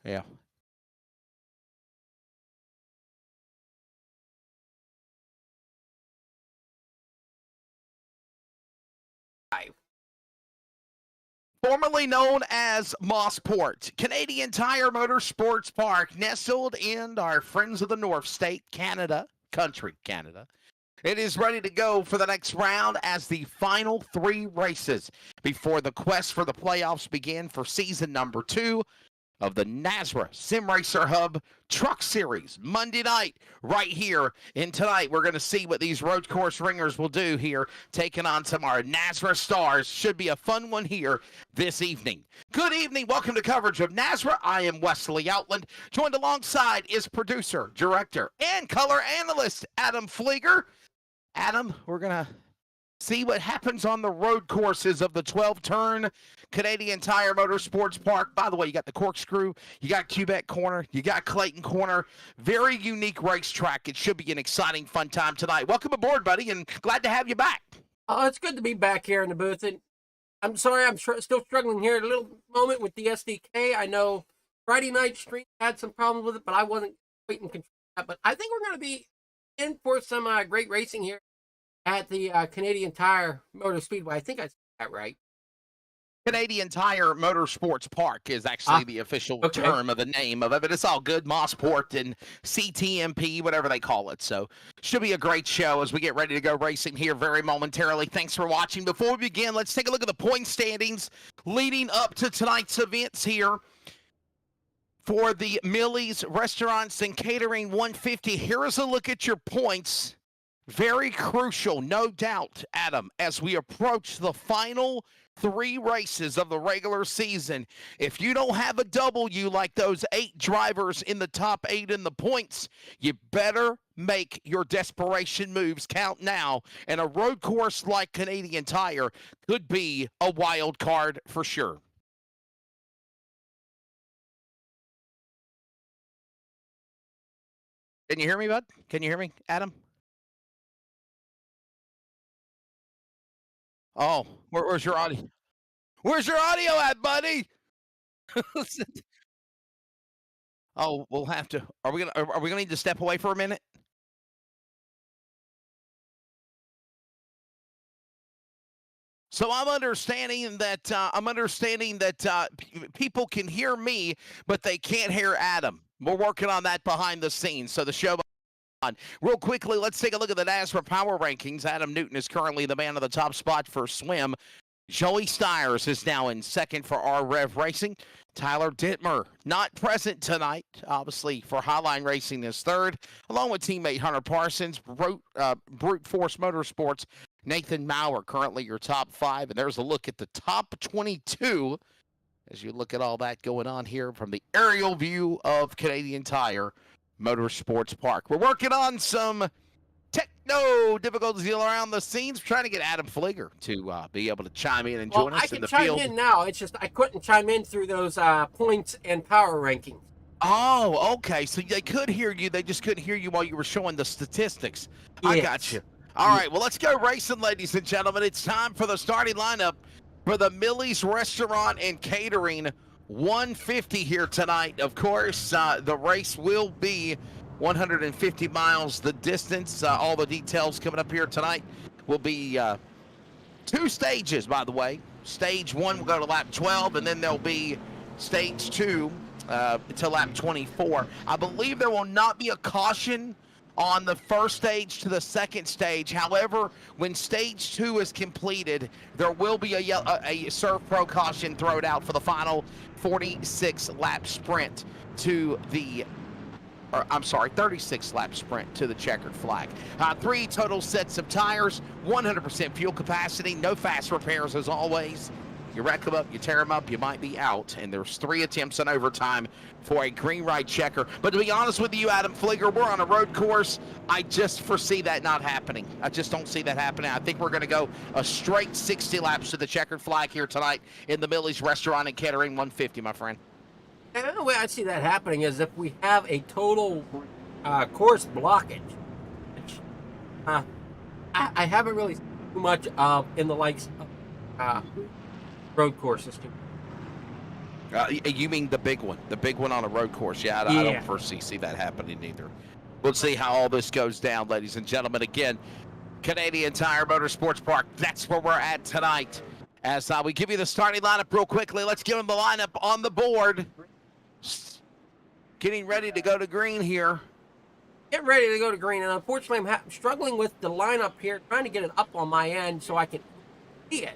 Yeah. Formerly known as Mosport, Canadian Tire Motorsports Park, nestled in our Friends of the North State, Canada, country, Canada. It is ready to go for the next round as the final three races before the quest for the playoffs begin for season number 2 of the NASRA Sim Racer Hub Truck Series Monday night right here. And tonight we're going to see what these road course ringers will do here, taking on some of our NASRA stars. Should be a fun one here this evening. Good evening. Welcome to coverage of NASRA. I am Wesley Outland. Joined alongside is producer, director, and color analyst Adam Flieger. Adam, we're going to see what happens on the road courses of the 12-turn Canadian Tire Motorsports Park. By the way, you got the Corkscrew, you got Quebec Corner, you got Clayton Corner. Very unique racetrack. It should be an exciting, fun time tonight. Welcome aboard, buddy, and glad to have you back. Oh, it's good to be back here in the booth. And I'm sorry, I'm still struggling here. A little moment with the SDK. I know Friday night stream had some problems with it, but I wasn't waiting to control that. But I think we're going to be in for some great racing here at the Canadian Tire Motor Speedway. I think I said that right. Canadian Tire Motorsports Park is actually the official term of the name of it, but it's all good. Mosport and CTMP, whatever they call it. So should be a great show as we get ready to go racing here very momentarily. Thanks for watching. Before we begin, let's take a look at the point standings leading up to tonight's events here. For the Millie's Restaurants and Catering 150, here is a look at your points. Very crucial, no doubt, Adam, as we approach the final 3 races of the regular season. If you don't have a W like those 8 drivers in the top 8 in the points, you better make your desperation moves count now. And a road course like Canadian Tire could be a wild card for sure. Can you hear me, bud? Can you hear me, Adam? Oh, where's your audio? Where's your audio at, buddy? Oh, we'll have to. Are we gonna need to step away for a minute? So I'm understanding that people can hear me, but they can't hear Adam. We're working on that behind the scenes. So the show. Real quickly, let's take a look at the NASRA Power Rankings. Adam Newton is currently the man of the top spot for swim. Joey Stiers is now in second for R-Rev Racing. Tyler Dittmer, not present tonight, obviously, for Highline Racing is third, along with teammate Hunter Parsons. Brute Force Motorsports, Nathan Maurer, currently your top 5. And there's a look at the top 22 as you look at all that going on here from the aerial view of Canadian Tire Motorsports Park. We're working on some techno difficulties around the scenes. We're trying to get Adam Flieger to be able to chime in and join us in the field. I can chime in now. It's just I couldn't chime in through those points and power rankings. Oh, okay. So they could hear you. They just couldn't hear you while you were showing the statistics. Yes. I got you. All right. Well, let's go racing, ladies and gentlemen. It's time for the starting lineup for the Millie's Restaurant and Catering 150 here tonight. Of course, the race will be 150 miles the distance. All the details coming up here tonight will be 2 stages, by the way. Stage 1 will go to lap 12, and then there'll be stage 2 to lap 24. I believe there will not be a caution on the first stage to the second stage. However, when stage 2 is completed, there will be a Serve Pro caution thrown out for the final 46 lap sprint to the 36 lap sprint to the checkered flag. 3 total sets of tires, 100% fuel capacity, no fast repairs as always. You wreck them up, you tear them up, you might be out. And there's 3 attempts on overtime for a green right checker. But to be honest with you, Adam Flieger, we're on a road course. I just foresee that not happening. I just don't see that happening. I think we're going to go a straight 60 laps to the checkered flag here tonight in the Millie's Restaurant and Catering 150, my friend. And the only way I see that happening is if we have a total course blockage. Which, I haven't really seen too much in the likes of road courses. You mean the big one? The big one on a road course? Yeah, I don't foresee that happening either. We'll see how all this goes down, ladies and gentlemen. Again, Canadian Tire Motorsports Park. That's where we're at tonight. As we give you the starting lineup real quickly, let's give them the lineup on the board. Getting ready to go to green here. Get ready to go to green, and unfortunately, I'm struggling with the lineup here, trying to get it up on my end so I can see it.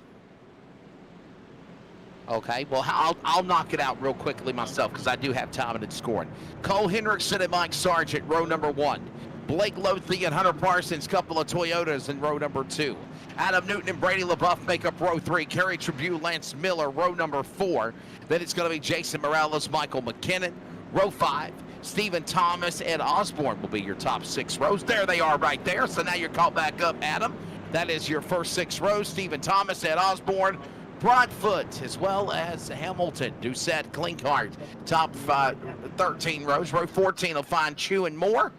Okay, well, I'll knock it out real quickly myself because I do have time and it's scoring. Cole Hendrickson and Mike Sargent, row number 1. Blake Lothey and Hunter Parsons, couple of Toyotas in row number 2. Adam Newton and Brady LaBeouf make up row 3. Kerry Tribune, Lance Miller, row number 4. Then it's going to be Jason Morales, Michael McKinnon, row 5. Stephen Thomas, Ed Osborne will be your top 6 rows. There they are right there. So now you're caught back up, Adam. That is your first 6 rows. Stephen Thomas, Ed Osborne, Broadfoot, as well as Hamilton, Doucette, Klinkhardt. Top 13 rows. Row 14 will find Chew and Moore.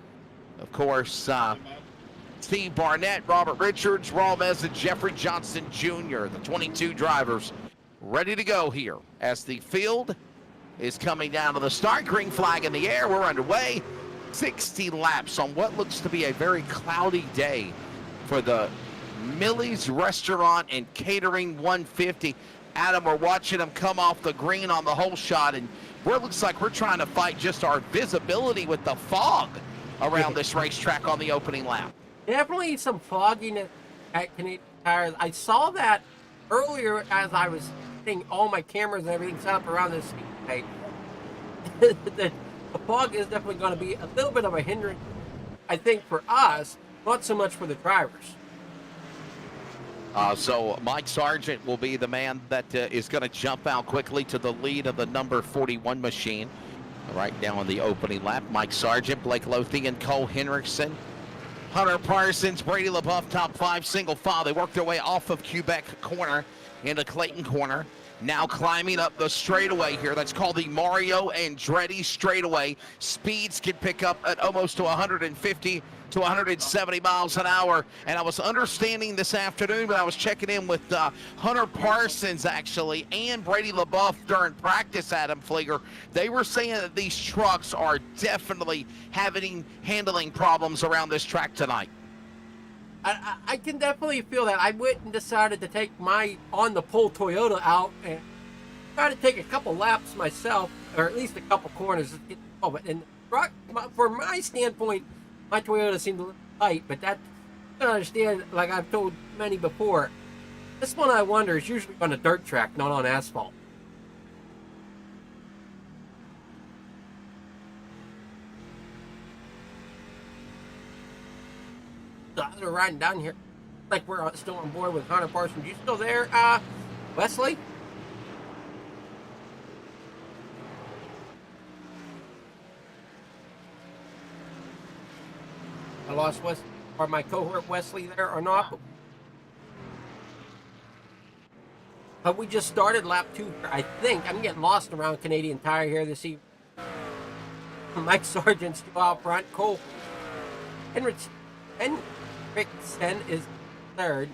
Of course, Steve Barnett, Robert Richards, Raul and Jeffrey Johnson Jr., the 22 drivers, ready to go here as the field is coming down to the start. Green flag in the air. We're underway. 60 laps on what looks to be a very cloudy day for the Millie's Restaurant and Catering 150. Adam, we're watching them come off the green on the hole shot, and it looks like we're trying to fight just our visibility with the fog around this racetrack on the opening lap. Definitely some fogginess at Canadian Tire. I saw that earlier as I was getting all my cameras and everything set up around this speedway. the fog is definitely going to be a little bit of a hindrance, I think, for us, not so much for the drivers. So Mike Sargent will be the man that is going to jump out quickly to the lead of the number 41 machine. Right now on the opening lap, Mike Sargent, Blake Lothey, and Cole Hendrickson. Hunter Parsons, Brady LaBeouf, top 5 single file. They work their way off of Quebec corner into Clayton corner. Now climbing up the straightaway here. That's called the Mario Andretti straightaway. Speeds can pick up at almost to 150 to 170 miles an hour. And I was understanding this afternoon when I was checking in with Hunter Parsons, actually, and Brady LaBeouf during practice, Adam Flieger. They were saying that these trucks are definitely handling problems around this track tonight. I can definitely feel that. I went and decided to take my on-the-pole Toyota out and try to take a couple laps myself, or at least a couple corners. And for my standpoint, my Toyota seemed a little tight, but that, I don't understand, like I've told many before, this one I wonder is usually on a dirt track, not on asphalt. They're riding down here like we're still on board with Hunter Parsons. You still there, Wesley? I lost Wesley, or my cohort Wesley there or not. We just started lap 2, I think. I'm getting lost around Canadian Tire here this evening. Mike Sargent's still out front. Cole Hendrickson is third.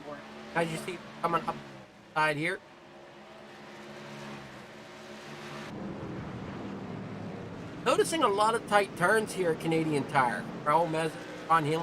As you see, coming up the side here. Noticing a lot of tight turns here at Canadian Tire. Raul Mez on him.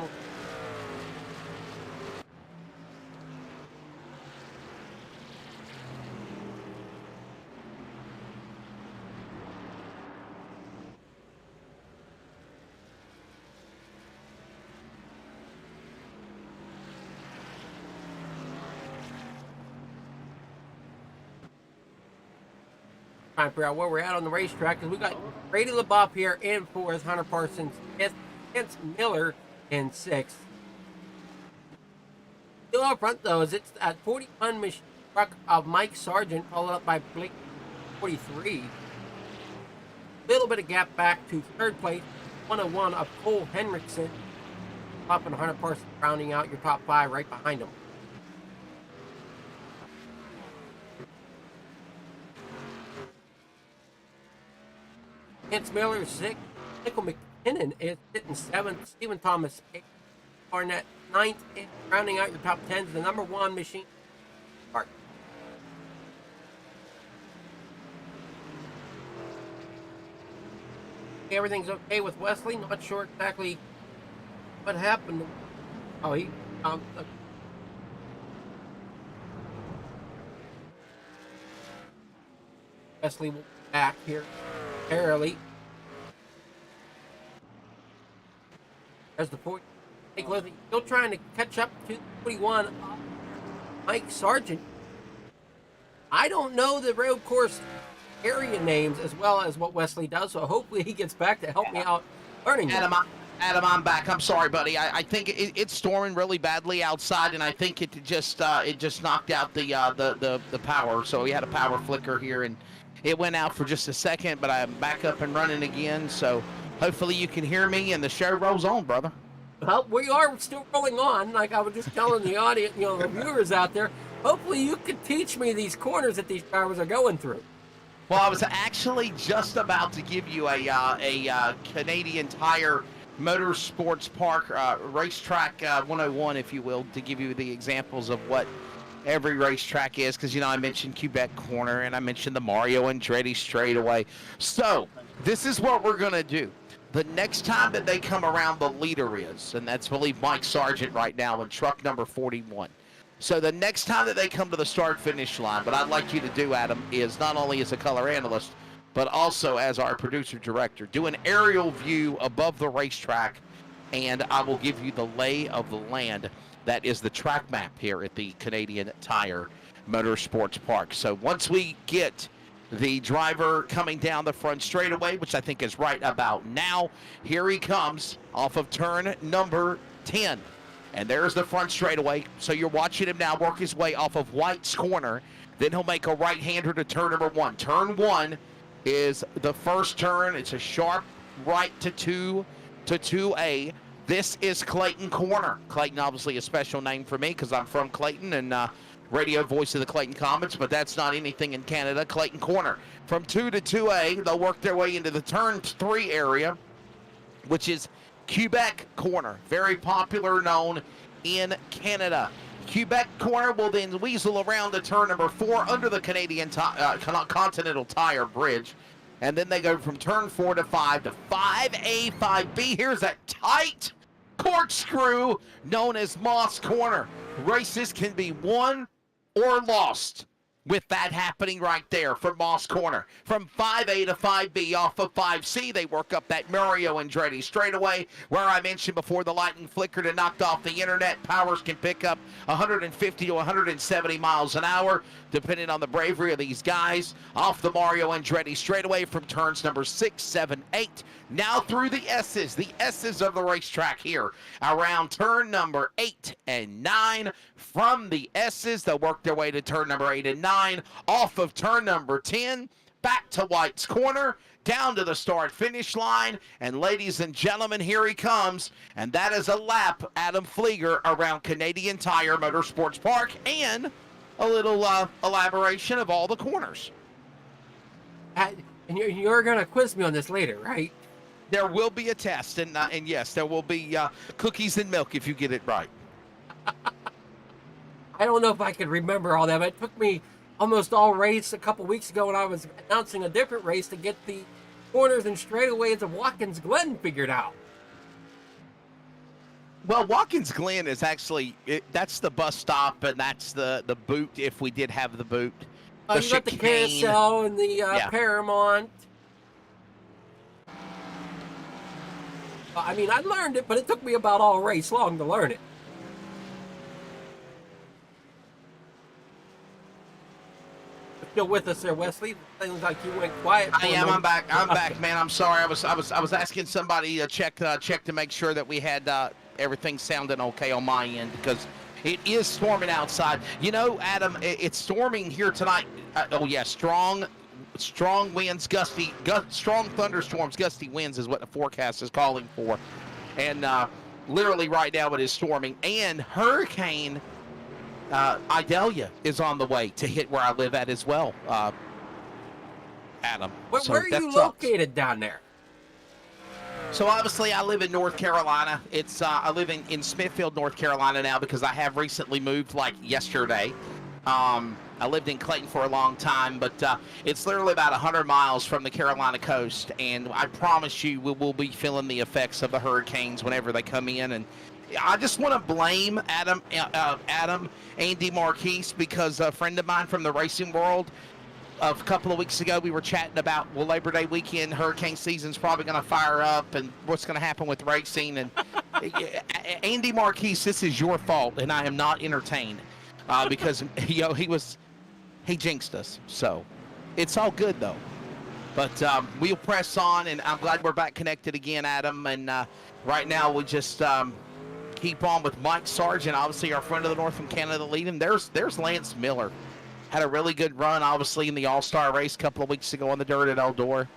Trying to figure out where we're at on the racetrack because we got Brady LaBeouf here in 4th, Hunter Parsons 5th, Lance Miller in 6th. Still up front though is it's at 41 machine truck of Mike Sargent, followed up by Blake 43. Little bit of gap back to 3rd place, 101 of Cole Hendrickson. Up and Hunter Parsons rounding out your top 5 right behind him. Lance Miller 6th, Michael McKinnon is sitting 7th, Stephen Thomas 8th, Barnett 9th, and rounding out your top 10s, the number 1 machine park. everything's okay with Wesley. Not sure exactly what happened. Oh, he Wesley will be back here barely. As the 40, still trying to catch up to 41. Mike Sargent. I don't know the road course area names as well as what Wesley does, so hopefully he gets back to help me out learning Adam, them. Adam, I'm back. I'm sorry, buddy. I think it's storming really badly outside, and I think it just knocked out the power. So we had a power flicker here, and it went out for just a second, but I'm back up and running again. So hopefully you can hear me, and the show rolls on, brother. Well, we are still rolling on, like I was just telling the audience, the viewers out there. Hopefully you can teach me these corners that these drivers are going through. Well, I was actually just about to give you a Canadian Tire Motorsports Park racetrack 101, if you will, to give you the examples of what every racetrack is, because I mentioned Quebec Corner and I mentioned the Mario Andretti straightaway. So this is what we're gonna do. The next time that they come around, the leader is, and that's, I believe, Mike Sargent right now in truck number 41. So the next time that they come to the start-finish line, what I'd like you to do, Adam, is not only as a color analyst, but also as our producer-director, do an aerial view above the racetrack, and I will give you the lay of the land. That is the track map here at the Canadian Tire Motorsports Park. So once we get the driver coming down the front straightaway, which I think is right about now, here he comes off of turn number 10. And there's the front straightaway. So you're watching him now work his way off of White's corner. Then he'll make a right-hander to turn number 1. Turn 1 is the first turn. It's a sharp right to 2A. This is Clayton Corner. Clayton, obviously a special name for me because I'm from Clayton and radio voice of the Clayton Comets, but that's not anything in Canada. Clayton Corner. From 2 to 2A, they'll work their way into the turn 3 area, which is Quebec Corner. Very popular, known in Canada. Quebec Corner will then weasel around to turn number 4 under the Canadian Continental Tire Bridge. And then they go from turn 4 to 5 to 5A, 5B. Here's a tight corkscrew known as Moss Corner. Races can be won or lost with that happening right there from Moss Corner. From 5A to 5B off of 5C, they work up that Mario Andretti straightaway, where I mentioned before the lightning flickered and knocked off the internet. Powers can pick up 150 to 170 miles an hour, depending on the bravery of these guys. Off the Mario Andretti straightaway from turns number 6, 7, 8. Now through the S's of the racetrack here. Around turn number 8 and 9. From the S's, they'll work their way to turn number 8 and 9. Off of turn number 10, back to White's corner, down to the start-finish line. And ladies and gentlemen, here he comes. And that is a lap, Adam Flieger, around Canadian Tire Motorsports Park, and a little elaboration of all the corners. And you're going to quiz me on this later, right? There will be a test, and yes, there will be cookies and milk if you get it right. I don't know if I could remember all that, but it took me almost all race a couple weeks ago when I was announcing a different race to get the corners and straightaways of Watkins Glen figured out. Well, Watkins Glen is actually, that's the bus stop, and that's the boot if we did have the boot. You got the carousel and the Paramount. I mean, I learned it, but it took me about all race long to learn it. Still with us there, Wesley? Things like you went quiet. I am. I'm back. I'm back, man. I'm sorry. I was asking somebody to check to make sure that we had everything sounding okay on my end, because it is storming outside. Adam, it's storming here tonight. Strong winds, strong thunderstorms, gusty winds is what the forecast is calling for. And literally right now it is storming. And Hurricane Idalia is on the way to hit where I live at as well, Adam. Where are you located down there? So obviously I live in North Carolina. I live in Smithfield, North Carolina now, because I have recently moved like yesterday. I lived in Clayton for a long time, but it's literally about 100 miles from the Carolina coast, and I promise you we will be feeling the effects of the hurricanes whenever they come in. And I just want to blame Adam Andy Marquise, because a friend of mine from the racing world, a couple of weeks ago, we were chatting about, well, Labor Day weekend, hurricane season's probably going to fire up, and what's going to happen with racing. And Andy Marquise, this is your fault, and I am not entertained, because he jinxed us. So it's all good though. But we'll press on, and I'm glad we're back connected again, Adam. And right now we just keep on with Mike Sargent, obviously our friend of the North from Canada leading. There's Lance Miller. Had a really good run, obviously, in the All-Star race a couple of weeks ago on the dirt at Eldora.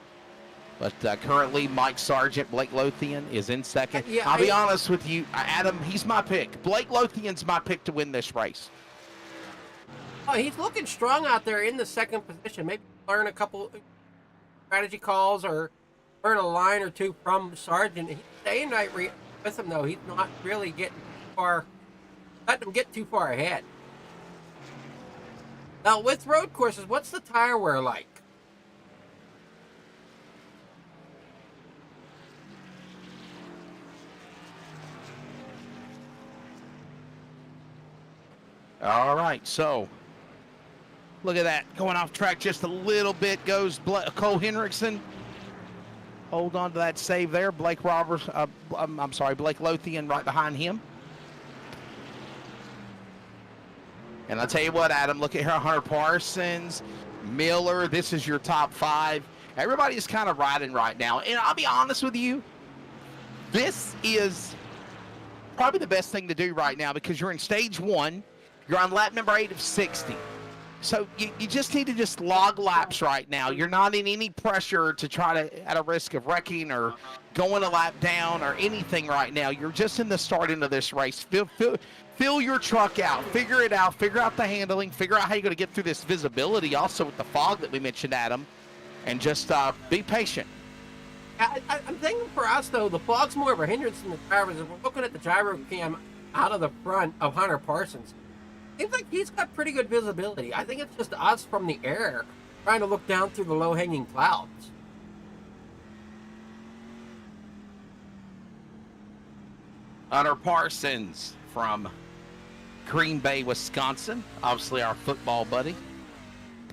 But currently, Mike Sargent, Blake Lothian is in second. Yeah, I'll be honest with you, Adam, he's my pick. Blake Lothian's my pick to win this race. Oh, he's looking strong out there in the second position. Maybe learn a couple strategy calls or learn a line or two from Sargent. He's staying right with him, though. He's not really getting too far, letting him get too far ahead. Now, with road courses, what's the tire wear like? All right, so look at that. Going off track just a little bit goes Cole Henriksen. Hold on to that save there. Blake Lothian right behind him. And I'll tell you what, Adam, look at here, Hunter Parsons, Miller, this is your top five. Everybody's kind of riding right now. And I'll be honest with you, this is probably the best thing to do right now, because you're in stage one. You're on lap number 8 of 60. So you just need to just log laps right now. You're not in any pressure to try to, at a risk of wrecking or going a lap down or anything right now. You're just in the starting of this race. Fill your truck out. Figure it out. Figure out the handling. Figure out how you're going to get through this visibility also with the fog that we mentioned, Adam. And just be patient. I'm thinking for us, though, the fog's more of a hindrance than the drivers. If we're looking at the gyro cam out of the front of Hunter Parsons, seems like he's got pretty good visibility. I think it's just us from the air trying to look down through the low-hanging clouds. Hunter Parsons from Green Bay, Wisconsin. Obviously our football buddy.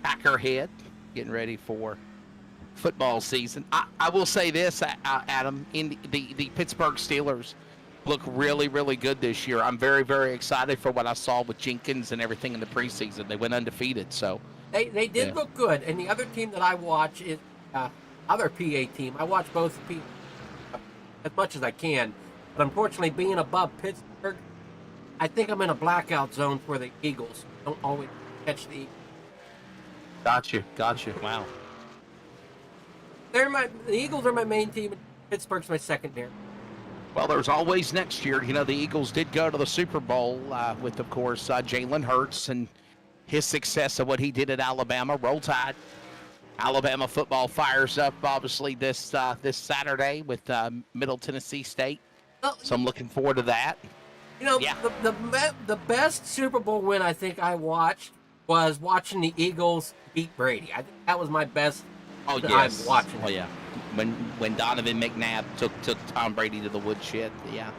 Packerhead, getting ready for football season. I will say this, Adam, in the Pittsburgh Steelers look really, really good this year. I'm very, very excited for what I saw with Jenkins and everything in the preseason. They went undefeated, so. They did look good. And the other team that I watch is other PA team. I watch both as much as I can. But unfortunately, being above Pittsburgh, I think I'm in a blackout zone for the Eagles. Don't always catch the Eagles. Got you. Wow. The Eagles are my main team, and Pittsburgh's my secondary. Well, there's always next year. You know, the Eagles did go to the Super Bowl with, of course, Jalen Hurts and his success of what he did at Alabama. Roll Tide. Alabama football fires up, obviously, this Saturday with Middle Tennessee State. So I'm looking forward to that. You know, the best Super Bowl win I think I watched was watching the Eagles beat Brady. I think that was my best time watching. Oh, yeah. When Donovan McNabb took Tom Brady to the woodshed. Yeah.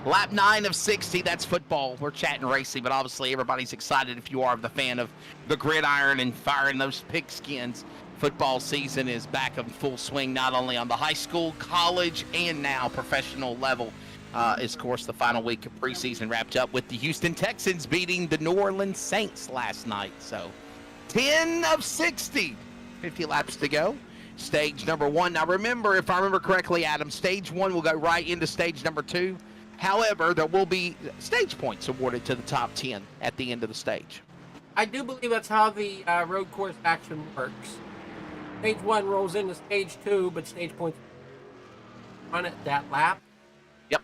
Lap 9 of 60, that's football. We're chatting racing, but obviously everybody's excited if you are the fan of the gridiron and firing those pigskins. Football season is back in full swing, not only on the high school, college, and now professional level. Is, of course, the final week of preseason wrapped up with the Houston Texans beating the New Orleans Saints last night. So 10 of 60, 50 laps to go. Stage number 1. Now, remember, if I remember correctly, Adam, stage 1 will go right into stage number 2. However, there will be stage points awarded to the top 10 at the end of the stage. I do believe that's how the road course action works. Stage 1 rolls into stage 2, but stage points run at that lap. Yep.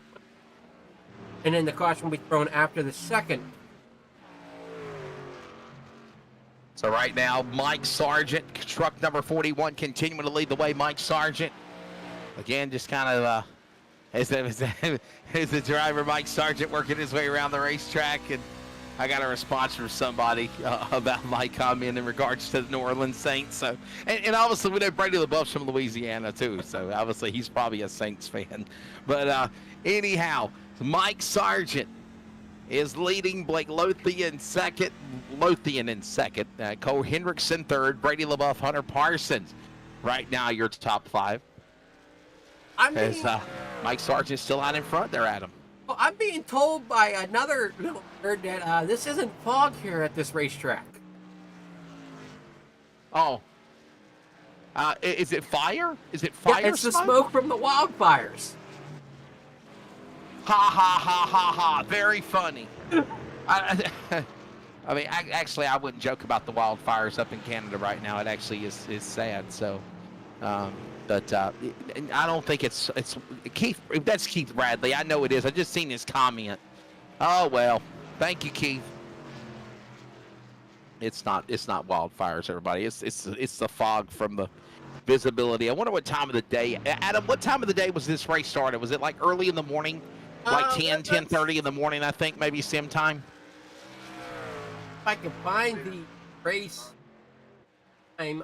And then the caution will be thrown after the second. So right now, Mike Sargent, truck number 41, continuing to lead the way. Mike Sargent, again, just kind of as the driver, Mike Sargent, working his way around the racetrack. And I got a response from somebody about my comment in regards to the New Orleans Saints. So, and obviously we know Brady LaBeouf's from Louisiana too. So obviously he's probably a Saints fan. But anyhow, Mike Sargent is leading Blake Lothian second. Cole Hendrickson third. Brady LaBeouf, Hunter Parsons. Right now, your top five. Mike Sargent's still out in front there, Adam. Well, I'm being told by another little nerd that this isn't fog here at this racetrack. Oh. Is it fire? Is it fire? Yeah, it's the smoke from the wildfires. Ha ha ha ha ha! Very funny. I mean, actually, I wouldn't joke about the wildfires up in Canada right now. It actually is sad. So, but I don't think it's Keith. If that's Keith Bradley, I know it is. I just seen his comment. Oh well, thank you, Keith. It's not wildfires, everybody. It's the fog from the visibility. I wonder what time of the day. Adam, what time of the day was this race started? Was it like early in the morning? Like 10:30 in the morning, I think, maybe sim time. If I can find the race time,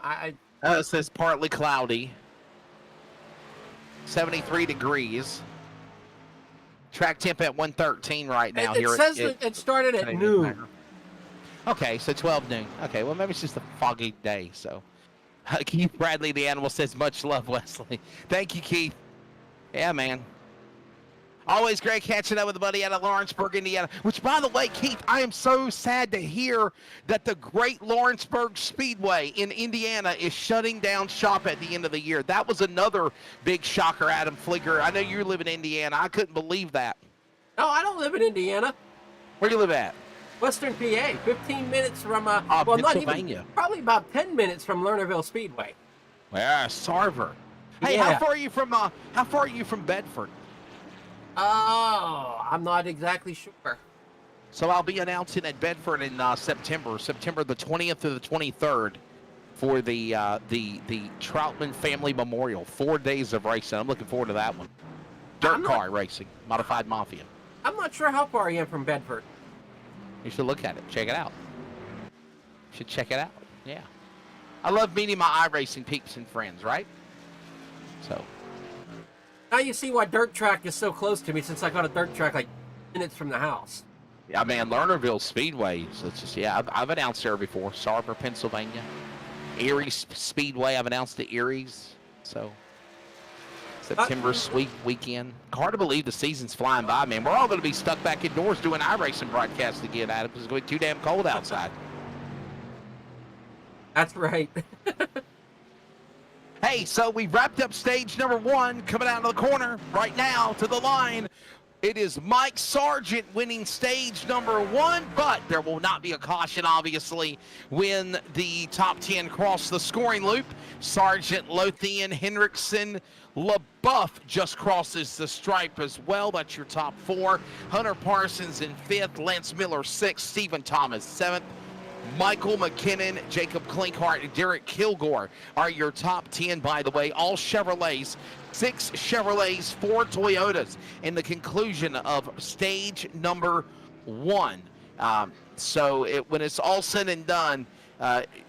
It says partly cloudy. 73 degrees. Track temp at 113 right now. It says it started at noon. Okay, so 12 noon. Okay, well, maybe it's just a foggy day. So, Keith Bradley, the animal, says, much love, Wesley. Thank you, Keith. Yeah, man. Always great catching up with a buddy out of Lawrenceburg, Indiana. Which, by the way, Keith, I am so sad to hear that the great Lawrenceburg Speedway in Indiana is shutting down shop at the end of the year. That was another big shocker, Adam Fleeger. I know you live in Indiana. I couldn't believe that. No, I don't live in Indiana. Where do you live at? Western PA, 15 minutes from, well, Pennsylvania. not even, probably about 10 minutes from Lernerville Speedway. Yeah, Sarver. Hey, Yeah. how far are you from Bedford? Oh, I'm not exactly sure. So I'll be announcing at Bedford in September the 20th to the 23rd for the Troutman Family Memorial. 4 days of racing. I'm looking forward to that one. Dirt car racing, modified mafia. I'm not sure how far I am from Bedford. You should look at it. Check it out. You should check it out. Yeah. I love meeting my iRacing peeps and friends, right? So. Now you see why dirt track is so close to me, since I got a dirt track like minutes from the house. Yeah, man, Lernerville Speedway. So it's just, yeah, I've announced there before. Sarver, Pennsylvania. Erie Speedway, I've announced the Erie's. So, September sweep weekend. Hard to believe the season's flying by, man. We're all going to be stuck back indoors doing iRacing broadcasts again, Adam, because it's going to be too damn cold outside. That's right. Hey, so we wrapped up stage number 1, coming out of the corner right now to the line. It is Mike Sargent winning stage number 1, but there will not be a caution, obviously, when the top 10 cross the scoring loop. Sargent, Lothian, Hendrickson, LaBeouf just crosses the stripe as well. That's your top 4. Hunter Parsons in 5th, Lance Miller 6th, Stephen Thomas 7th. Michael McKinnon, Jacob Klinkhart, and Derek Kilgore are your top 10, by the way. All Chevrolets, 6 Chevrolets, 4 Toyotas in the conclusion of stage number 1. When it's all said and done,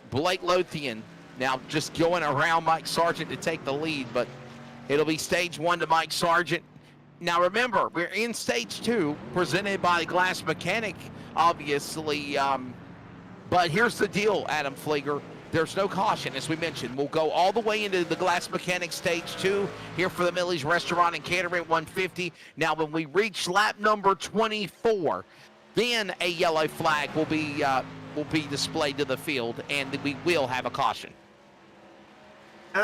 Blake Lothian now just going around Mike Sargent to take the lead, but it'll be stage 1 to Mike Sargent. Now remember, we're in stage 2, presented by Glass Mechanic, obviously. But here's the deal, Adam Fleeger. There's no caution, as we mentioned. We'll go all the way into the Glass Mechanic Stage 2 here for the Millie's Restaurant and Catering 150. Now, when we reach lap number 24, then a yellow flag will be displayed to the field, and we will have a caution. And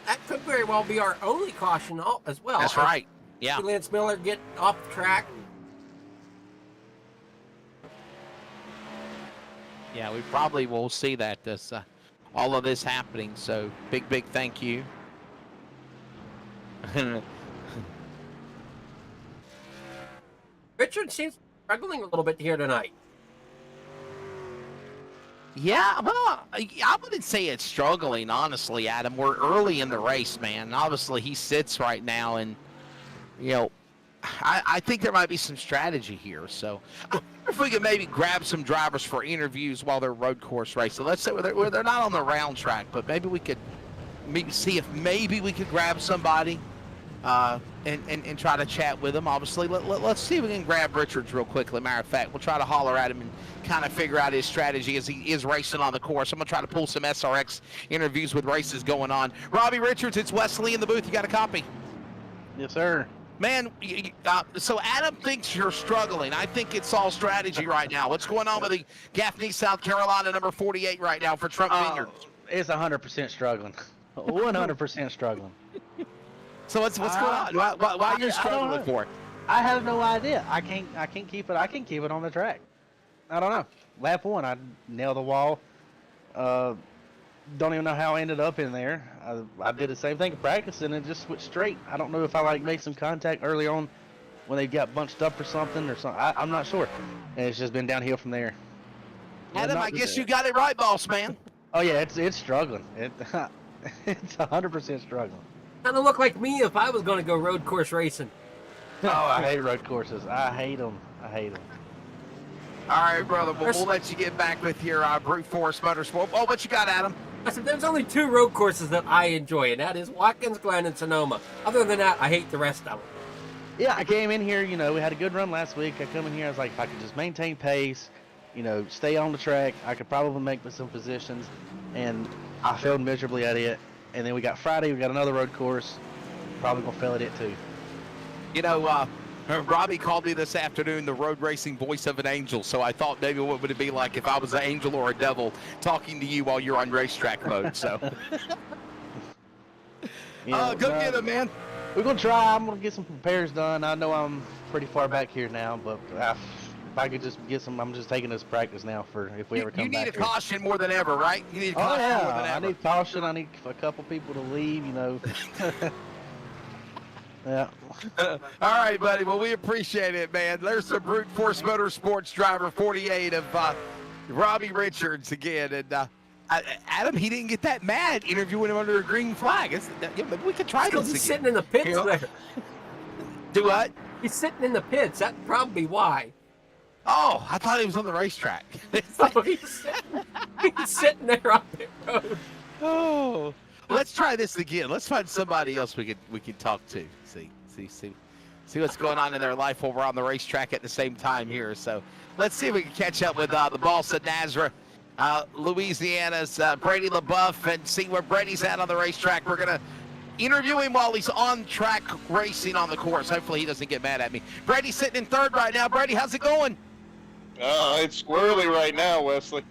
that could very well be our only caution as well. That's right. Yeah. Lance Miller get off the track. Yeah, we probably will see that all of this happening. So big thank you. Richard seems struggling a little bit here tonight. Yeah, well, I wouldn't say it's struggling, honestly, Adam. We're early in the race, man. Obviously, he sits right now, and, I think there might be some strategy here. So, if we could maybe grab some drivers for interviews while they're road course racing. Let's say they're not on the round track, but maybe we could see if maybe we could grab somebody and try to chat with them. Obviously, let's see if we can grab Richards real quickly. Matter of fact, we'll try to holler at him and kind of figure out his strategy as he is racing on the course. I'm going to try to pull some SRX interviews with races going on. Robbie Richards, it's Wesley in the booth. You got a copy? Yes, sir. Man, so Adam thinks you're struggling. I think it's all strategy right now. What's going on with the Gaffney, South Carolina, number 48 right now for Trump Vineyards? It's 100% struggling. 100% struggling. So what's going on? Why are you struggling for it? I have no idea. I can't keep it. I can keep it on the track. I don't know. Lap 1, I nailed the wall. Don't even know how I ended up in there. I did the same thing practicing and just switched straight. I don't know if I made some contact early on when they got bunched up or something. I'm not sure. And it's just been downhill from there. Adam, I guess you got it right, boss man. Oh yeah, it's struggling. It's 100% struggling. Kind of look like me if I was going to go road course racing. Oh, I hate road courses. I hate them. All right, brother. Well, we'll let you get back with your brute force motorsport. Oh, what you got, Adam? I said there's only 2 road courses that I enjoy, and that is Watkins Glen and Sonoma. Other than that, I hate the rest of them. Yeah, I came in here, we had a good run last week. I come in here, I was like, if I could just maintain pace, stay on the track, I could probably make some positions, and I failed miserably at it. And then we got Friday, we got another road course, probably gonna fail at it too. Robbie called me this afternoon the road racing voice of an angel, so I thought maybe what would it be like if I was an angel or a devil talking to you while you're on racetrack mode, so. Go get him, man. We're going to try. I'm going to get some repairs done. I know I'm pretty far back here now, but if I could just get some, I'm just taking this practice now for if we ever come back. You need a caution more than ever, right? You need a caution more than ever. I need caution. I need a couple people to leave, Yeah. All right, buddy. Well, we appreciate it, man. There's the Brute Force Motorsports driver 48 of Robbie Richards again. And Adam, he didn't get that mad interviewing him under a green flag. Maybe we could try this again. He's sitting in the pits there. Do what? He's sitting in the pits. That'd probably be why. Oh, I thought he was on the racetrack. He's sitting there on the road. Oh. Let's try this again. Let's find somebody else we could talk to. See what's going on in their life while we're on the racetrack at the same time here. So let's see if we can catch up with the boss of Nazareth, Louisiana's Brady LaBeouf, and see where Brady's at on the racetrack. We're gonna interview him while he's on track racing on the course. Hopefully he doesn't get mad at me. Brady's sitting in third right now. Brady, how's it going? It's squirrely right now, Wesley.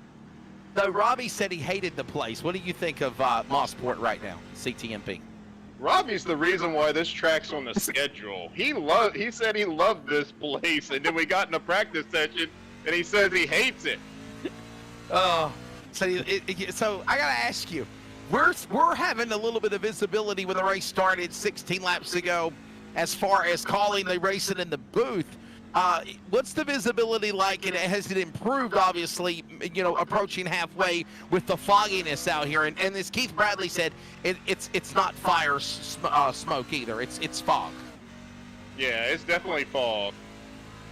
So Robbie said he hated the place. What do you think of Mosport right now, CTMP? Robbie's the reason why this track's on the schedule. He said he loved this place, and then we got in a practice session, and he says he hates it. So I gotta ask you, we're having a little bit of visibility when the race started 16 laps ago, as far as calling the racing in the booth. What's the visibility like, and has it improved, obviously, approaching halfway with the fogginess out here? And as Keith Bradley said, it's not fire smoke either. It's fog. Yeah, it's definitely fog.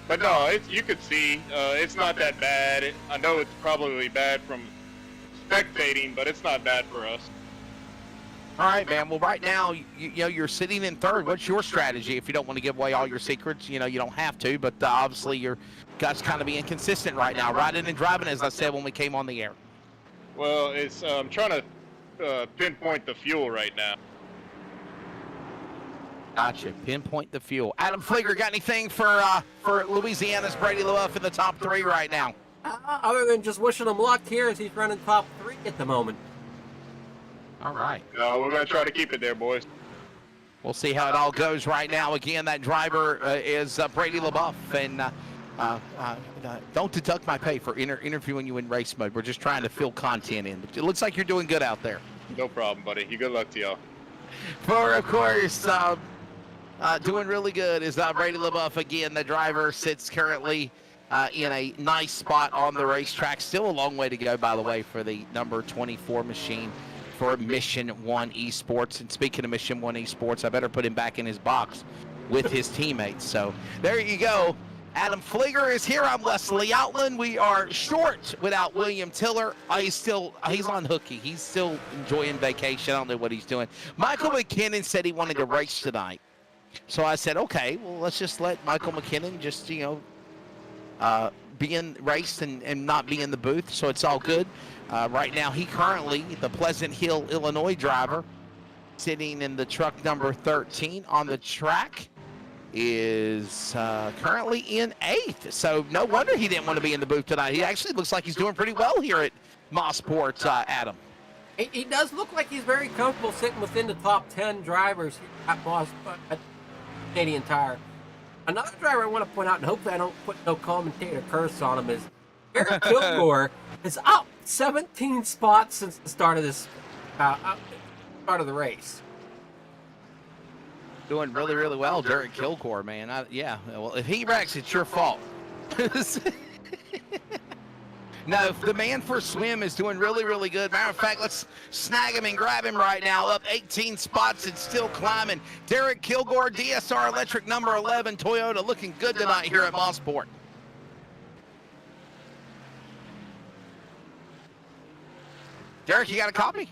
But no, you could see it's not that bad. I know it's probably bad from spectating, but it's not bad for us. All right, man. Well, right now, you're sitting in third. What's your strategy? If you don't want to give away all your secrets, you don't have to. But obviously, your guys kind of being consistent right now, riding and driving, as I said when we came on the air. Well, I'm trying to pinpoint the fuel right now. Gotcha. Pinpoint the fuel. Adam Flieger, got anything for Louisiana's Brady LaBeouf in the top 3 right now? Other than just wishing him luck here as he's running top 3 at the moment. All right. We're going to try to keep it there, boys. We'll see how it all goes right now. Again, that driver is Brady LaBeouf. And don't deduct my pay for interviewing you in race mode. We're just trying to fill content in. But it looks like you're doing good out there. No problem, buddy. Good luck to y'all. Of course, doing really good is Brady LaBeouf. Again, the driver sits currently in a nice spot on the racetrack. Still a long way to go, by the way, for the number 24 machine for Mission 1 Esports. And speaking of Mission 1 Esports, I better put him back in his box with his teammates. So there you go. Adam Flieger is here. I'm Wesley Outland. We are short without William Tiller. He's on hooky. He's still enjoying vacation. I don't know what he's doing. Michael McKinnon said he wanted to race tonight. So I said, okay, well, let's just let Michael McKinnon just, be in race and not be in the booth. So it's all good. Right now, he currently, the Pleasant Hill, Illinois driver, sitting in the truck number 13 on the track, is currently in 8th. So no wonder he didn't want to be in the booth tonight. He actually looks like he's doing pretty well here at Mosport, Adam. He does look like he's very comfortable sitting within the top 10 drivers here at Canadian Tire. Another driver I want to point out, and hopefully I don't put no commentator curse on him, is Eric Kilgore is up 17 spots since the start of this start of the race. Doing really, really well, Derek Kilgore, man. Well, if he wrecks, it's your fault. No, the man for swim is doing really, really good. Matter of fact, let's snag him and grab him right now. Up 18 spots and still climbing. Derek Kilgore, DSR Electric number 11 Toyota, looking good tonight here at Mosport. Derek, you got a copy?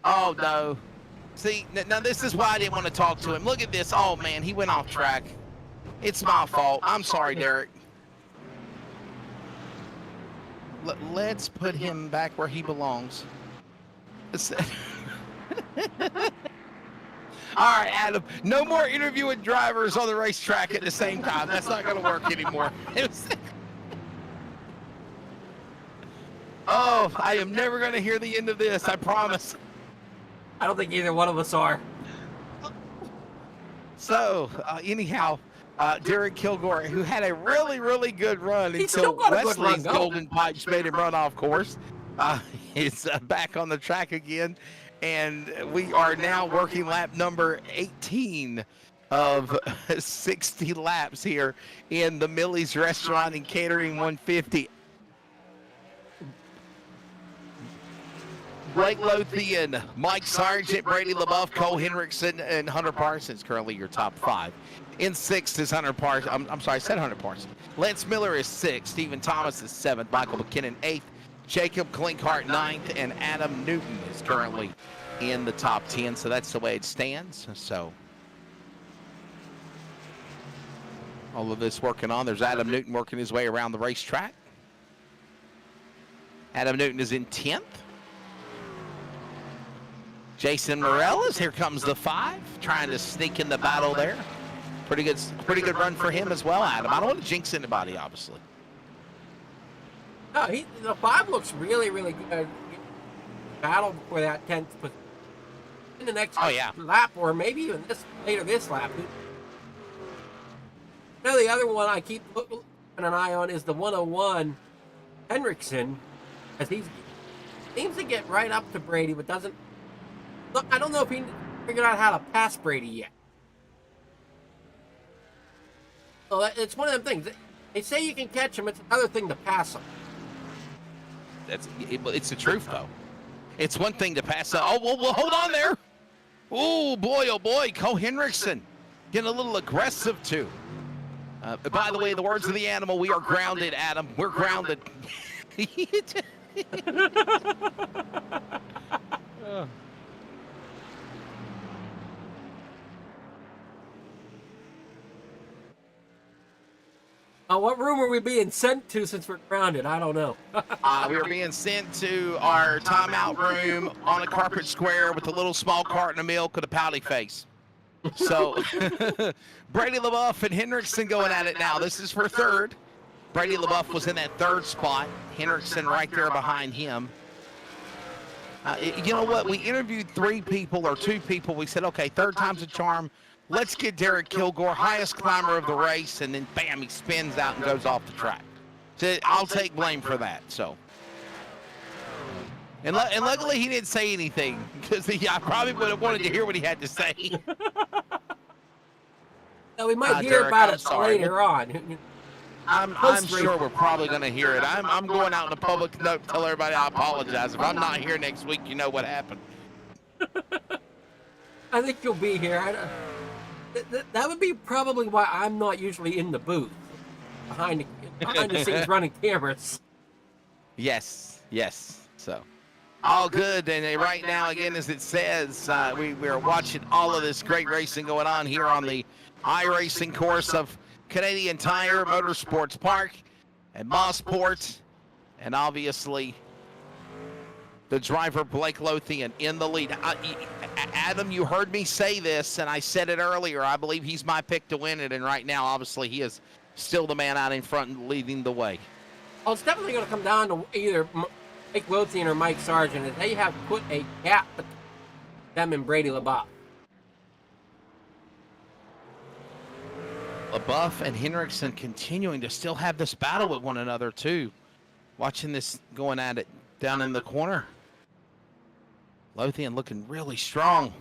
Oh, no. See, now this is why I didn't want to talk to him. Look at this. Oh, man, he went off track. It's my fault. I'm sorry, Derek. Let's put him back where he belongs. All right, Adam. No more interviewing drivers on the racetrack at the same time. That's not going to work anymore. Oh, I am never going to hear the end of this. I promise. I don't think either one of us are. So, anyhow, Derek Kilgore, who had a really, really good run He's still until got a good Wesley's run golden pipes made him run off course, is back on the track again. And we are now working lap number 18 of 60 laps here in the Millie's Restaurant and Catering 150. Blake Lothian, Mike Sargent, Brady LaBeouf, Cole Henriksen, and Hunter Parsons, currently your top 5. In 6th is Hunter Parsons. I'm sorry, I said Hunter Parsons. Lance Miller is 6th. Stephen Thomas is 7th. Michael McKinnon 8th. Jacob Klinkhart 9th. And Adam Newton is currently in the top 10. So that's the way it stands. So all of this working on. There's Adam Newton working his way around the racetrack. Adam Newton is in 10th. Jason Morales, here comes the 5, trying to sneak in the battle there. Pretty good run for him as well, Adam. I don't want to jinx anybody, obviously. No, the 5 looks really, really good. Battle for that 10th position in the next lap, or maybe even later this lap. Now the other one I keep looking an eye on is the 101 Henriksen, as he seems to get right up to Brady, but doesn't. Look, I don't know if he figured out how to pass Brady yet. So it's one of them things. They say you can catch him. It's another thing to pass him. It's the truth, though. It's one thing to pass. Well, hold on there. Oh boy, Cole Henriksen getting a little aggressive too. By the way, the words of the animal, we are grounded, Adam. We're grounded. What room are we being sent to since we're grounded? I don't know. We are being sent to our timeout room on a carpet square with a little small carton of milk with a pouty face. So, Brady LaBeouf and Henriksen going at it now. This is for 3rd. Brady LaBeouf was in that 3rd spot. Henriksen right there behind him. You know what? We interviewed 3 people or 2 people. We said, okay, 3rd time's a charm. Let's get Derek Kilgore, highest climber of the race, and then bam, he spins out and goes off the track. So I'll take blame for that. So, and luckily he didn't say anything, because I probably would have wanted to hear what he had to say. Now, we might hear Derek, about it sorry. later on. I'm sure we're probably going to hear it. I'm going out in a public note to tell everybody I apologize. If I'm not here next week, you know what happened. I think you'll be here. That would be probably why I'm not usually in the booth behind the scenes running cameras. Yes, yes. So, all good. And right now, again, as it says, we're watching all of this great racing going on here on the iRacing course of Canadian Tire Motorsports Park and Mosport. And obviously, the driver, Blake Lothian, in the lead. Adam, you heard me say this, and I said it earlier. I believe he's my pick to win it. And right now, obviously, he is still the man out in front and leading the way. Well, it's definitely going to come down to either Blake Lothian or Mike Sargent, as they have put a gap between them and Brady LaBeouf. LaBeouf and Henriksen continuing to still have this battle with one another, too. Watching this going at it down in the corner. Lothian looking really strong.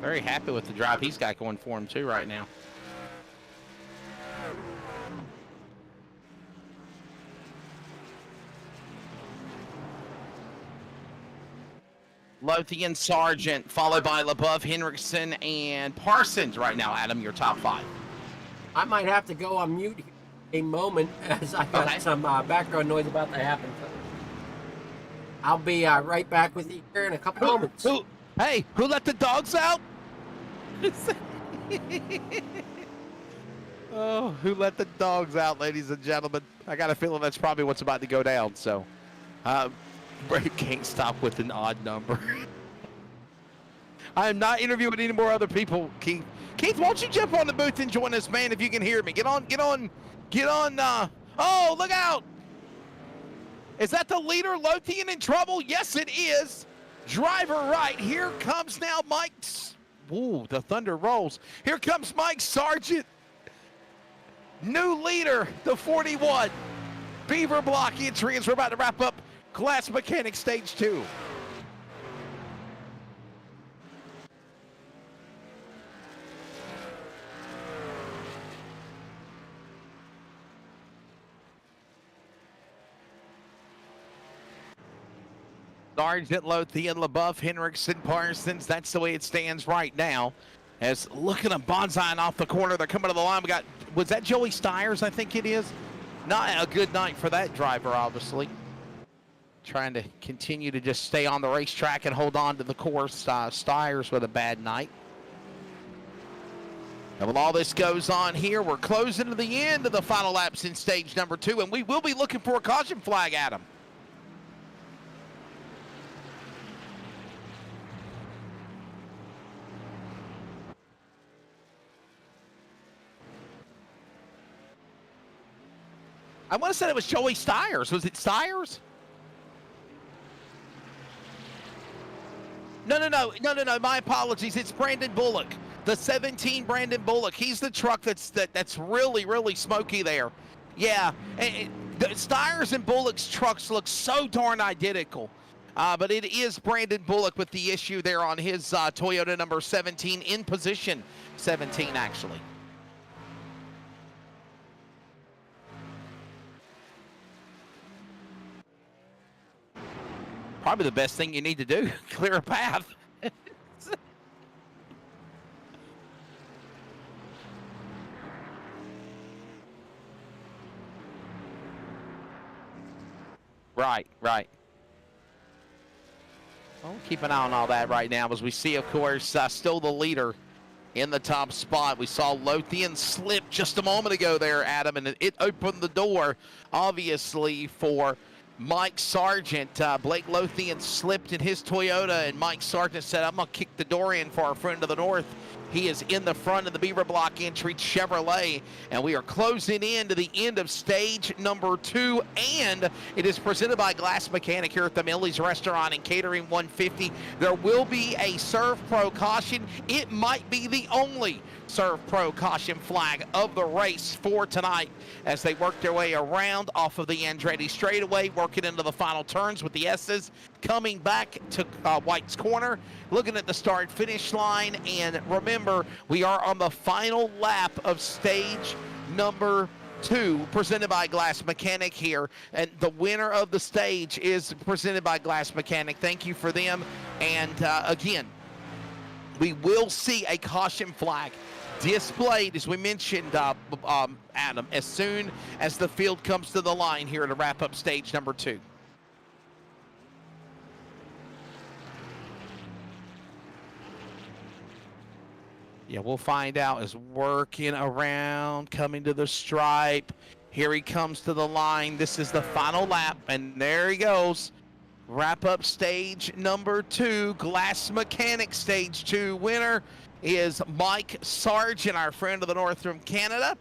Very happy with the drive he's got going for him, too, right now. Lothian, Sargent, followed by LaBeouf, Henriksen, and Parsons right now. Adam, your top 5. I might have to go on mute a moment as I got some background noise about to happen. I'll be right back with you here in a couple moments. Who let the dogs out? Oh, who let the dogs out, ladies and gentlemen? I got a feeling that's probably what's about to go down. So, Brady can't stop with an odd number. I am not interviewing any more other people, Keith. Keith, won't you jump on the booth and join us, man, if you can hear me? Get on. Oh, look out. Is that the leader, Lothian, in trouble? Yes, it is. Driver right. Here comes now Mike's. Ooh, the thunder rolls. Here comes Mike Sargent. New leader, the 41. Beaver block entry as we're about to wrap up Glass Mechanic Stage 2. Sargent, Lothian, LaBeouf, Henriksen, Parsons. That's the way it stands right now. As looking at Bonsai off the corner, they're coming to the line. We got, was that Joey Stiers? I think it is. Not a good night for that driver, obviously. Trying to continue to just stay on the racetrack and hold on to the course. Stiers with a bad night. And while all this goes on here, we're closing to the end of the final laps in stage number 2, and we will be looking for a caution flag, Adam. I want to say it was Joey Stiers. Was it Stiers? No. My apologies. It's Brandon Bullock, the 17 Brandon Bullock. He's the truck that's really smoky there. Yeah, the Stiers and Bullock's trucks look so darn identical. But it is Brandon Bullock with the issue there on his Toyota number 17, in position 17, actually. Probably the best thing you need to do, clear a path. Right. Well, keep an eye on all that right now as we see, of course, still the leader in the top spot. We saw Lothian slip just a moment ago there, Adam, and it opened the door, obviously, for Mike Sargent. Blake Lothian slipped in his Toyota, and Mike Sargent said, I'm going to kick the door in for our friend to the north. He is in the front of the Beaver Block entry Chevrolet, and we are closing in to the end of stage number 2, and it is presented by Glass Mechanic here at the Millie's Restaurant and Catering 150. There will be a Serve Pro caution. It might be the only Serve Pro caution flag of the race for tonight as they work their way around off of the Andretti straightaway, working into the final turns with the S's, coming back to White's Corner, looking at the start-finish line, and remember, we are on the final lap of stage number 2, presented by Glass Mechanic here, and the winner of the stage is presented by Glass Mechanic. Thank you for them, and again, we will see a caution flag displayed, as we mentioned, Adam, as soon as the field comes to the line here to wrap up stage number 2. Yeah, we'll find out as working around, coming to the stripe. Here he comes to the line. This is the final lap, and there he goes. Wrap up stage number 2, Glass Mechanic stage 2 winner is Mike Sargent, our friend of the North from Canada.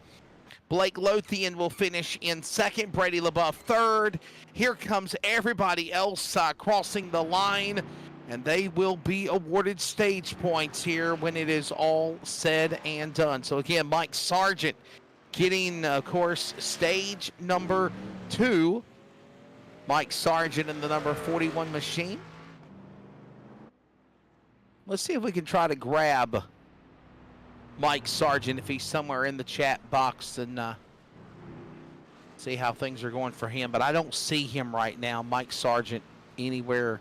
Blake Lothian will finish in second, Brady LaBeouf third. Here comes everybody else crossing the line, and they will be awarded stage points here when it is all said and done. So again, Mike Sargent getting, of course, stage number 2. Mike Sargent in the number 41 machine. Let's see if we can try to grab Mike Sargent if he's somewhere in the chat box and see how things are going for him. But I don't see him right now, Mike Sargent, anywhere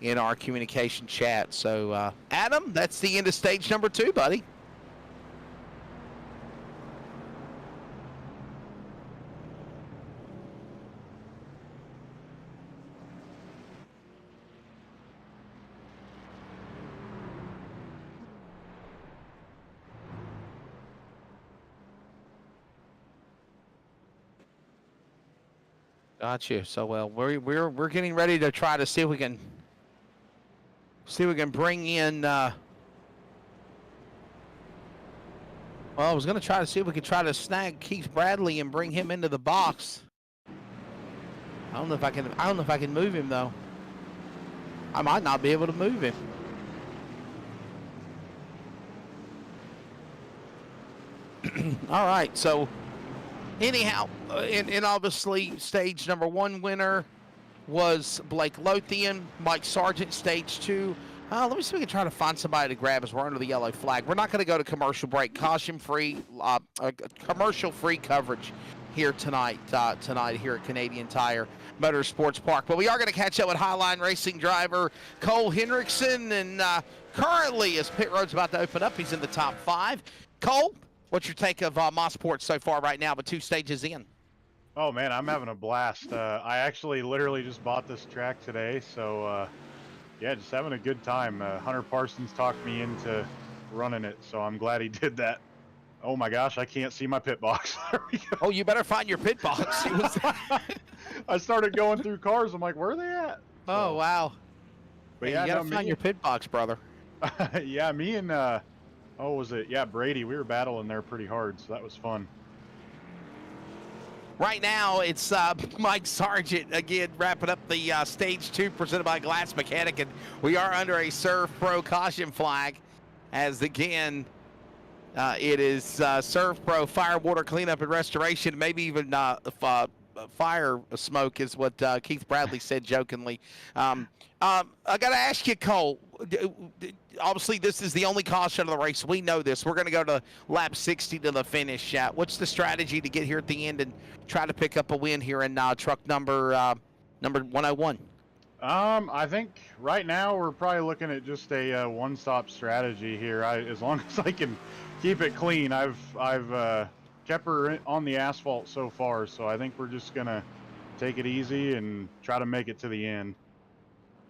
in our communication chat. So, Adam, that's the end of stage number 2, buddy. Got you. So well, we're getting ready to try to see if we can bring in. Well, I was going to try to see if we could try to snag Keith Bradley and bring him into the box. I don't know if I can. I don't know if I can move him though. I might not be able to move him. All right. So. Anyhow, and obviously stage number 1 winner was Blake Lothian. Mike Sargent, stage 2. Let me see if we can try to find somebody to grab as we're under the yellow flag. We're not going to go to commercial break. Caution-free, commercial-free coverage here tonight here at Canadian Tire Motorsports Park. But we are going to catch up with Highline Racing driver Cole Hendrickson, and currently, as pit road's about to open up, he's in the top 5. Cole, what's your take of Mosport so far right now, but 2 stages in? Oh, man, I'm having a blast. I actually literally just bought this track today, so, yeah, just having a good time. Hunter Parsons talked me into running it, so I'm glad he did that. Oh, my gosh, I can't see my pit box. There we go. Oh, you better find your pit box. I started going through cars. I'm like, where are they at? Oh, wow. But hey, yeah, you got to find your pit box, brother. Yeah, me and... oh, was it? Yeah, Brady. We were battling there pretty hard, so that was fun. Right now, it's Mike Sargent, again, wrapping up the Stage 2 presented by Glass Mechanic, and we are under a Serve Pro caution flag, as, again, it is Serve Pro Fire, Water Cleanup, and Restoration, maybe even fire smoke is what Keith Bradley said jokingly. I got to ask you, Cole, obviously this is the only caution of the race. We know this. We're going to go to lap 60 to the finish. What's the strategy to get here at the end and try to pick up a win here in truck number 101? I think right now we're probably looking at just a one-stop strategy here. As long as I can keep it clean, I've kept her on the asphalt so far, so I think we're just gonna take it easy and try to make it to the end.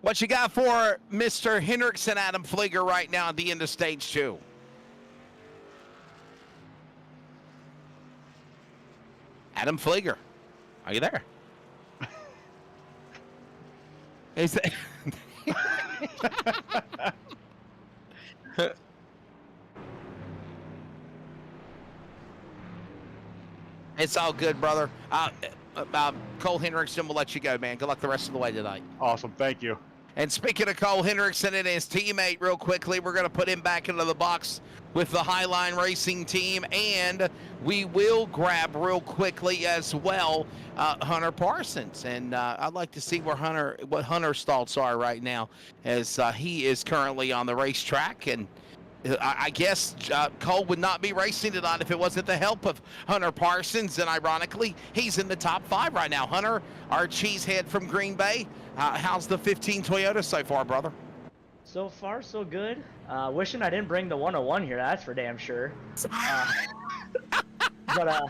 What you got for Mr. Hendrickson, Adam Flieger, right now at the end of Stage 2? Adam Flieger, are you there? Is that... It's all good, brother. Cole Hendrickson will let you go, man. Good luck the rest of the way tonight. Awesome. Thank you. And speaking of Cole Hendrickson and his teammate, real quickly, we're going to put him back into the box with the Highline Racing team, and we will grab real quickly as well Hunter Parsons. And I'd like to see what Hunter's thoughts are right now, as he is currently on the racetrack. And I guess Cole would not be racing tonight if it wasn't the help of Hunter Parsons, and ironically, he's in the top 5 right now. Hunter, our cheesehead from Green Bay, how's the 15 Toyota so far, brother? So far, so good. Wishing I didn't bring the 101 here, that's for damn sure. But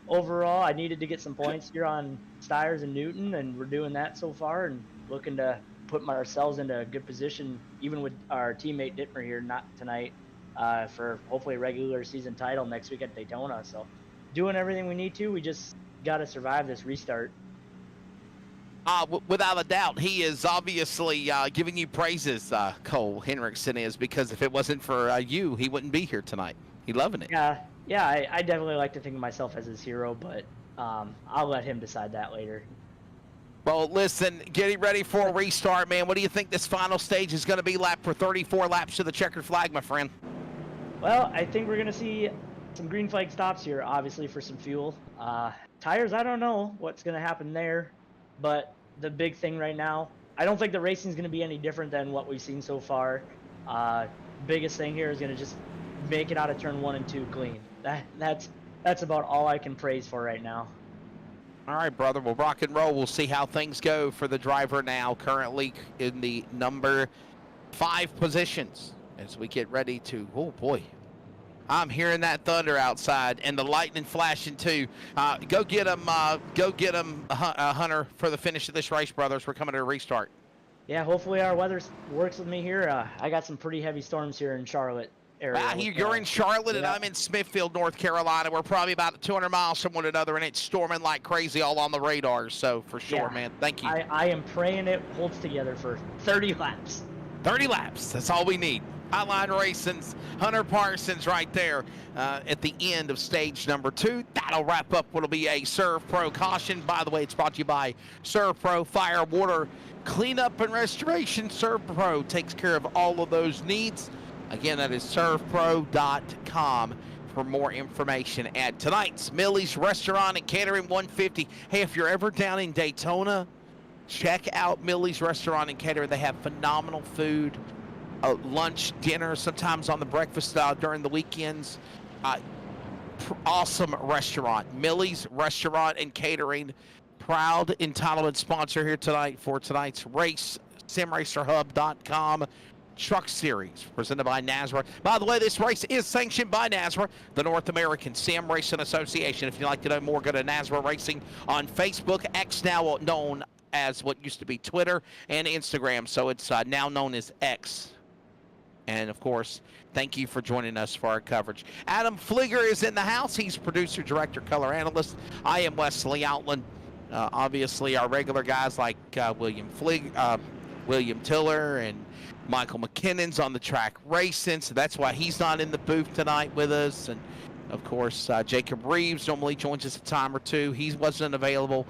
overall, I needed to get some points here on Stiers and Newton, and we're doing that so far and looking to put ourselves into a good position, even with our teammate Dittmer here, not tonight, for hopefully a regular season title next week at Daytona. So doing everything we need to. We just got to survive this restart. Without a doubt, he is obviously giving you praises, Cole Henriksen is, because if it wasn't for you, he wouldn't be here tonight. He loving it. Yeah, I definitely like to think of myself as his hero, but I'll let him decide that later. Well, listen, getting ready for a restart, man. What do you think this final stage is going to be for 34 laps to the checkered flag, my friend? Well, I think we're going to see some green flag stops here, obviously, for some fuel. Tires, I don't know what's going to happen there, but the big thing right now, I don't think the racing is going to be any different than what we've seen so far. Biggest thing here is going to just make it out of turn 1 and 2 clean. That's about all I can praise for right now. All right, brother. Well, rock and roll. We'll see how things go for the driver now, currently in the number 5 positions as we get ready to, oh boy, I'm hearing that thunder outside and the lightning flashing too. Go get him, Hunter, for the finish of this race, brothers. We're coming to a restart. Yeah, hopefully our weather works with me here. I got some pretty heavy storms here in Charlotte area. You're in Charlotte and I'm in Smithfield, North Carolina. We're probably about 200 miles from one another, and it's storming like crazy all on the radars. So for sure, man, thank you. I am praying it holds together for 30 laps. 30 laps, that's all we need. Highline Racing's Hunter Parsons right there at the end of stage number 2. That'll wrap up what'll be a Serve Pro caution. By the way, it's brought to you by Serve Pro Fire, Water, Cleanup, and Restoration. Serve Pro takes care of all of those needs. Again, that is servepro.com for more information at tonight's Millie's Restaurant and Catering 150. Hey, if you're ever down in Daytona, check out Millie's Restaurant and Catering. They have phenomenal food, lunch, dinner, sometimes on the breakfast during the weekends. Awesome restaurant. Millie's Restaurant and Catering, proud entitlement sponsor here tonight for tonight's race, simracerhub.com. Truck Series presented by NASRA. By the way, this race is sanctioned by NASRA, the North American Sim Racing Association. If you'd like to know more, go to NASRA Racing on Facebook, X, now known as what used to be Twitter, and Instagram. So it's now known as X. And of course, thank you for joining us for our coverage. Adam Fligger is in the house. He's producer, director, color analyst. I am Wesley Outland. Obviously, our regular guys like William Tiller and Michael McKinnon's on the track racing, so that's why he's not in the booth tonight with us. And of course, Jacob Reeves normally joins us a time or two. He wasn't available.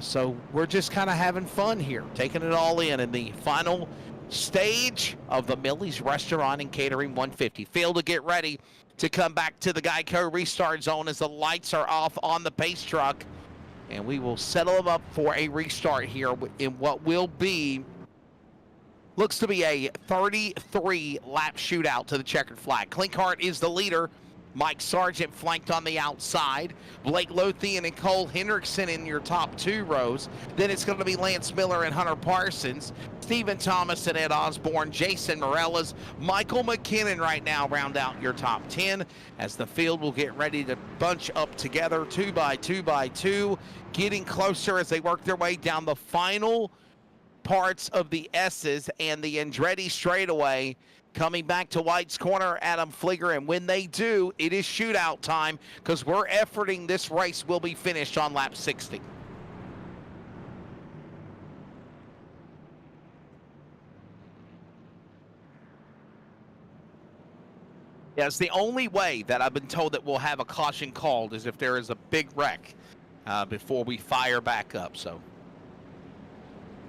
So we're just kind of having fun here, taking it all in the final stage of the Millie's Restaurant and Catering 150. Field to get ready to come back to the Geico restart zone as the lights are off on the pace truck. And we will settle them up for a restart here in what will be, looks to be a 33-lap shootout to the checkered flag. Clinkhart is the leader. Mike Sargent flanked on the outside. Blake Lothian and Cole Henriksen in your top 2 rows. Then it's going to be Lance Miller and Hunter Parsons. Stephen Thomas and Ed Osborne. Jason Morellas. Michael McKinnon right now round out your top 10 as the field will get ready to bunch up together 2 by 2 by 2. Getting closer as they work their way down the final parts of the S's and the Andretti straightaway. Coming back to White's Corner, Adam Fligger, and when they do, it is shootout time because we're efforting this race will be finished on lap 60. Yeah, it's the only way that I've been told that we'll have a caution called is if there is a big wreck before we fire back up. So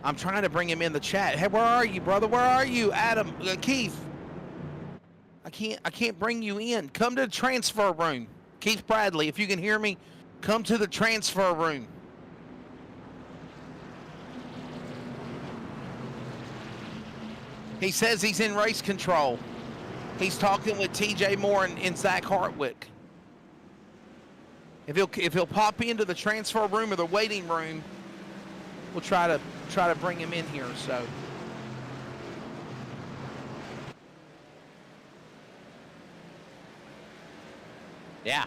I'm trying to bring him in the chat. Hey, where are you, brother? Where are you, Adam? Keith? I can't bring you in. Come to the transfer room. Keith Bradley, if you can hear me, come to the transfer room. He says he's in race control. He's talking with TJ Moore and Zach Hartwick. If he'll pop into the transfer room or the waiting room, we'll try to bring him in here. So Yeah.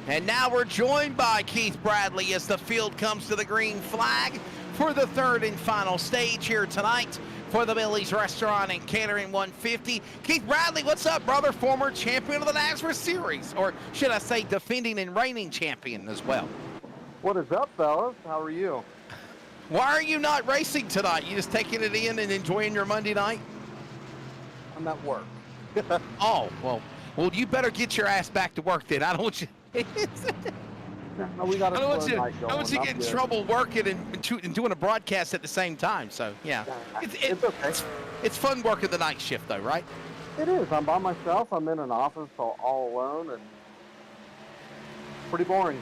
And now we're joined by Keith Bradley as the field comes to the green flag for the third and final stage here tonight for the Millie's Restaurant and Catering 150. Keith Bradley, what's up, brother? Former champion of the NASRA Series, or should I say defending and reigning champion as well. What is up, fellas? How are you? Why are you not racing tonight? You just taking it in and enjoying your Monday night? I'm at work. Oh, well, you better get your ass back to work then. I don't want you. We got I don't want night going. I want you to get in trouble working and doing a broadcast at the same time. So yeah, It's okay. It's fun working the night shift though, right? It is. I'm by myself. I'm in an office all alone, and pretty boring.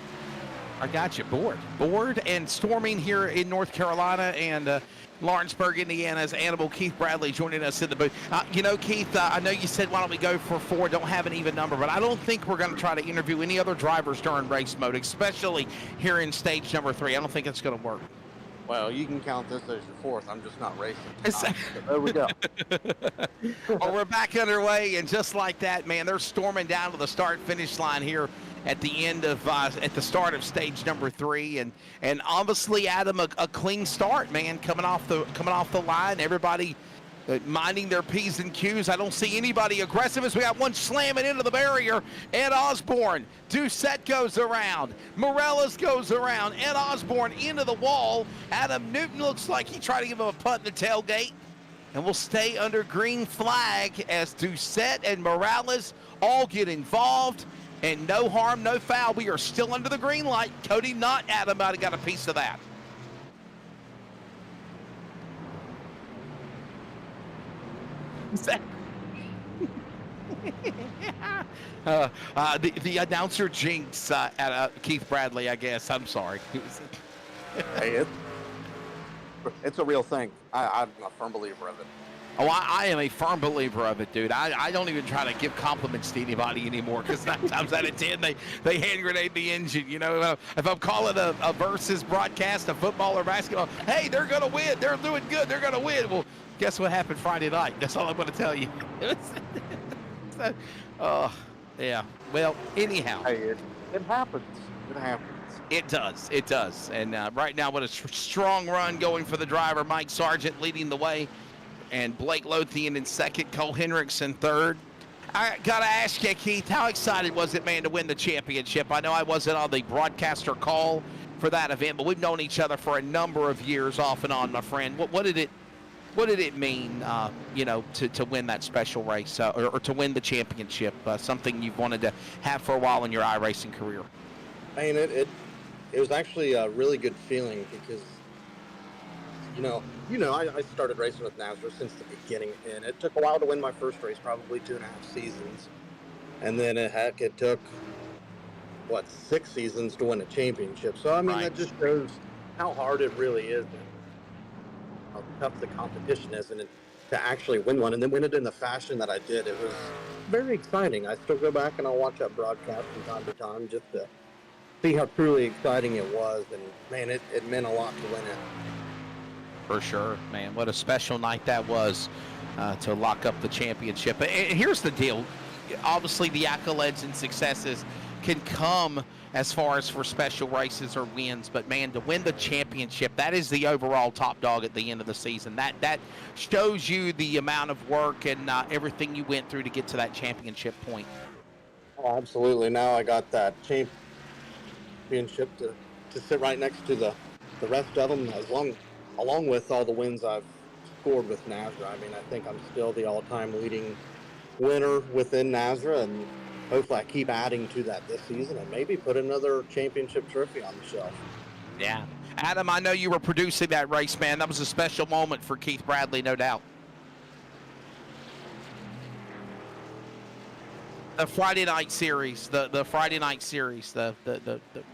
I got you. Bored and storming here in North Carolina and Lawrenceburg, Indiana's Animal. Keith Bradley joining us in the booth. Keith, I know you said why don't we go for 4, don't have an even number, but I don't think we're going to try to interview any other drivers during race mode, especially here in stage number 3. I don't think it's going to work. Well, you can count this as your fourth. I'm just not racing tonight, so there we go. Well, we're back underway, and just like that, man, they're storming down to the start-finish line here at the end of at the start of stage number 3, and obviously, Adam, a clean start, man, coming off the line. Everybody minding their P's and Q's. I don't see anybody aggressive as we got one slamming into the barrier. Ed Osborne, Doucette goes around, Morales goes around, Ed Osborne into the wall. Adam Newton looks like he tried to give him a punt in the tailgate, and we'll stay under green flag as Doucette and Morales all get involved. And no harm, no foul. We are still under the green light. Cody, not Adam, might have got a piece of that. The announcer jinx at Keith Bradley, I guess. I'm sorry. Hey, it's a real thing. I'm a firm believer of it. Oh, I am a firm believer of it, dude. I don't even try to give compliments to anybody anymore because 9 times out of 10 they hand grenade the engine. You know, if I'm calling a versus broadcast of football or basketball, hey, they're gonna win. They're doing good. They're gonna win. Well, guess what happened Friday night? That's all I'm gonna tell you. Oh, yeah. Well, anyhow. Hey, it happens. It happens. It does. And right now, what a strong run going for the driver, Mike Sargent leading the way. And Blake Lothian in second, Cole Henriksen third. I got to ask you, Keith, how excited was it, man, to win the championship? I know I wasn't on the broadcaster call for that event, but we've known each other for a number of years off and on, my friend. What did it mean, to win that special race or to win the championship, something you've wanted to have for a while in your iRacing career? I mean, it was actually a really good feeling because, I started racing with NASRA since the beginning, and it took a while to win my first race, probably 2.5 seasons. And then it took, 6 seasons to win a championship. So, I mean, Right. That just shows how hard it really is and how tough the competition is. And to actually win one and then win it in the fashion that I did, it was very exciting. I still go back and I'll watch that broadcast from time to time just to see how truly exciting it was. And, man, it meant a lot to win it. For sure, man. What a special night that was to lock up the championship. And here's the deal. Obviously, the accolades and successes can come as far as for special races or wins. But, man, to win the championship, that is the overall top dog at the end of the season. That shows you the amount of work and everything you went through to get to that championship point. Oh, absolutely. Now I got that championship to sit right next to the rest of them along with all the wins I've scored with NASRA. I mean, I think I'm still the all-time leading winner within NASRA, and hopefully I keep adding to that this season and maybe put another championship trophy on the shelf. Yeah. Adam, I know you were producing that race, man. That was a special moment for Keith Bradley, no doubt. The Friday night series, the Friday night series,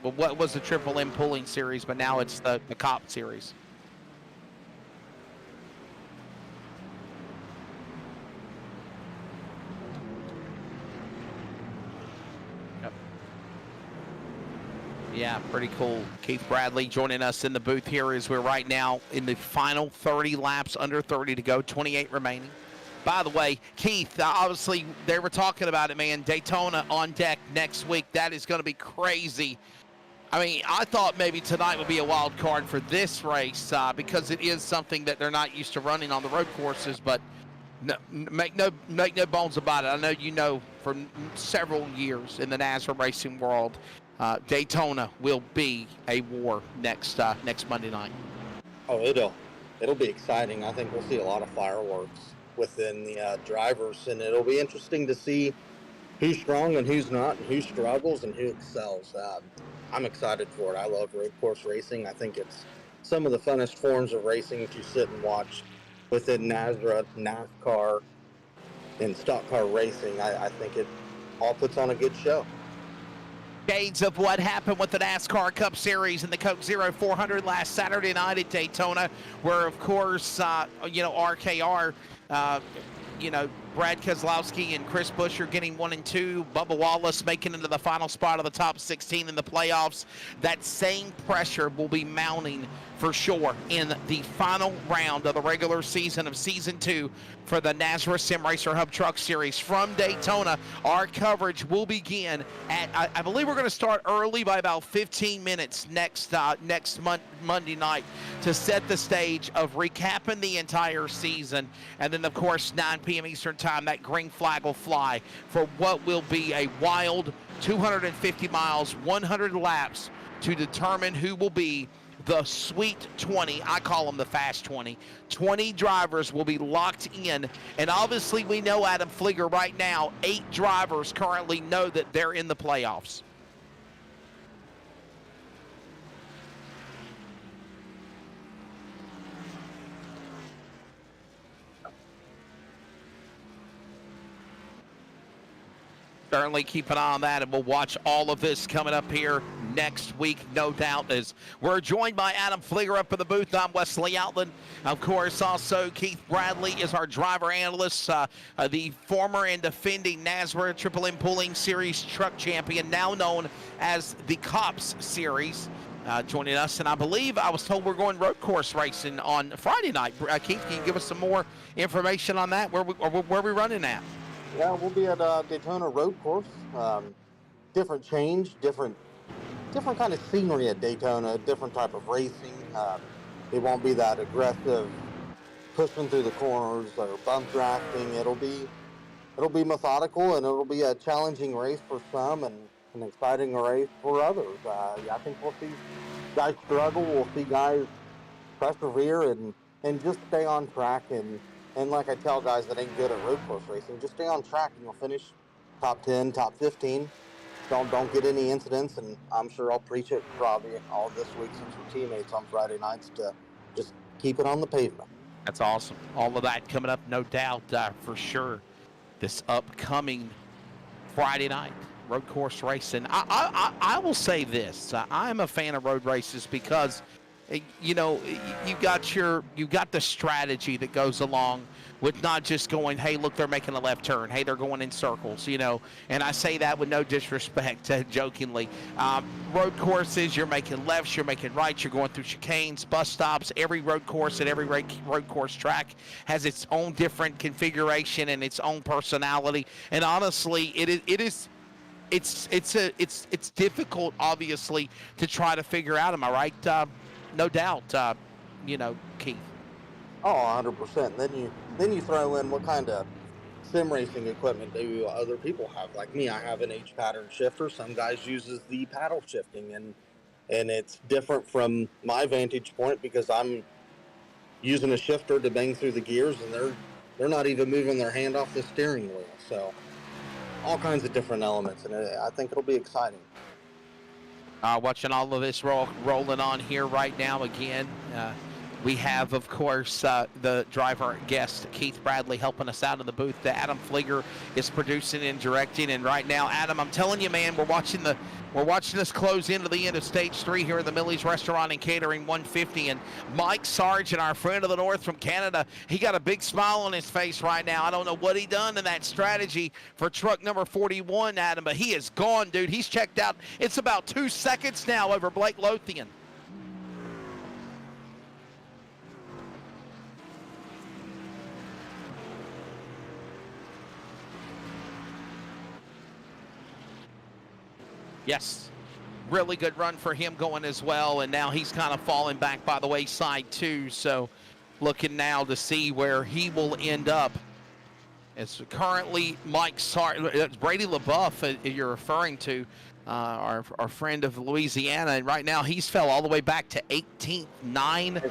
what was the Triple M pulling series, but now it's the Cop series. Yeah, pretty cool. Keith Bradley joining us in the booth here as we're right now in the final 30 laps, under 30 to go, 28 remaining. By the way, Keith, obviously they were talking about it, man. Daytona on deck next week. That is going to be crazy. I mean, I thought maybe tonight would be a wild card for this race because it is something that they're not used to running on the road courses. But make no bones about it. I know you know for several years in the NASCAR racing world, Daytona will be a war next Monday night. Oh, it'll be exciting. I think we'll see a lot of fireworks within the drivers, and it'll be interesting to see who's strong and who's not, and who struggles and who excels. I'm excited for it. I love road course racing. I think it's some of the funnest forms of racing to sit and watch within NASCAR, and stock car racing. I think it all puts on a good show. Shades of what happened with the NASCAR Cup Series and the Coke Zero 400 last Saturday night at Daytona, where, of course, RKR, Brad Keselowski and Chris Buescher getting 1 and 2, Bubba Wallace making it into the final spot of the top 16 in the playoffs. That same pressure will be mounting for sure in the final round of the regular season of Season 2 for the NASCAR Sim Racer Hub Truck Series from Daytona. Our coverage will begin at, I believe we're going to start early by about 15 minutes next Monday night to set the stage of recapping the entire season. And then, of course, 9 p.m. Eastern Time, that green flag will fly for what will be a wild 250 miles, 100 laps to determine who will be the Sweet 20. I call them the Fast 20. 20 drivers will be locked in. And obviously we know, Adam Flieger, right now, 8 drivers currently know that they're in the playoffs. Certainly keep an eye on that, and we'll watch all of this coming up here next week, no doubt, as we're joined by Adam Flieger up in the booth. I'm Wesley Outland. Of course, also Keith Bradley is our driver analyst, the former and defending NASCAR Triple M Pulling Series truck champion, now known as the Cops Series, joining us. And I believe I was told we're going road course racing on Friday night. Keith, can you give us some more information on that? Where we running at? Yeah, we'll be at Daytona Road Course. Different change, different kind of scenery at Daytona, different type of racing. It won't be that aggressive pushing through the corners or bump drafting. It'll be methodical, and it'll be a challenging race for some and an exciting race for others. I think we'll see guys struggle. We'll see guys persevere and just stay on track. And like I tell guys that ain't good at road course racing, just stay on track and you'll finish top 10, top 15. Don't get any incidents, and I'm sure I'll preach it probably all this week since we're teammates on Friday nights to just keep it on the pavement. That's awesome. All of that coming up, no doubt, for sure. This upcoming Friday night road course racing. I will say this: I'm a fan of road races because, you've got the strategy that goes along with not just going, hey, look, they're making a left turn. Hey, they're going in circles, And I say that with no disrespect, jokingly. Road courses, you're making lefts, you're making rights, you're going through chicanes, bus stops. Every road course and every road course track has its own different configuration and its own personality. And honestly, it's difficult, obviously, to try to figure out. Am I right? No doubt, Keith. Oh, 100%. Then you throw in what kind of sim racing equipment do other people have. Like me, I have an H pattern shifter. Some guys uses the paddle shifting, and it's different from my vantage point because I'm using a shifter to bang through the gears, and they're not even moving their hand off the steering wheel. So all kinds of different elements, and I think it'll be exciting. Watching all of this rolling on here right now again. We have, of course, the driver guest, Keith Bradley, helping us out in the booth. Adam Flieger is producing and directing. And right now, Adam, I'm telling you, man, we're watching this close into the end of Stage 3 here in the Millie's Restaurant and Catering 150. And Mike Sargent, our friend of the North from Canada, he got a big smile on his face right now. I don't know what he done in that strategy for truck number 41, Adam, but he is gone, dude. He's checked out. It's about 2 seconds now over Blake Lothian. Yes. Really good run for him going as well, and now he's kind of falling back by the wayside too. So looking now to see where he will end up. It's currently Brady LaBeouf you're referring to, our friend of Louisiana, and right now he's fell all the way back to 18th, 9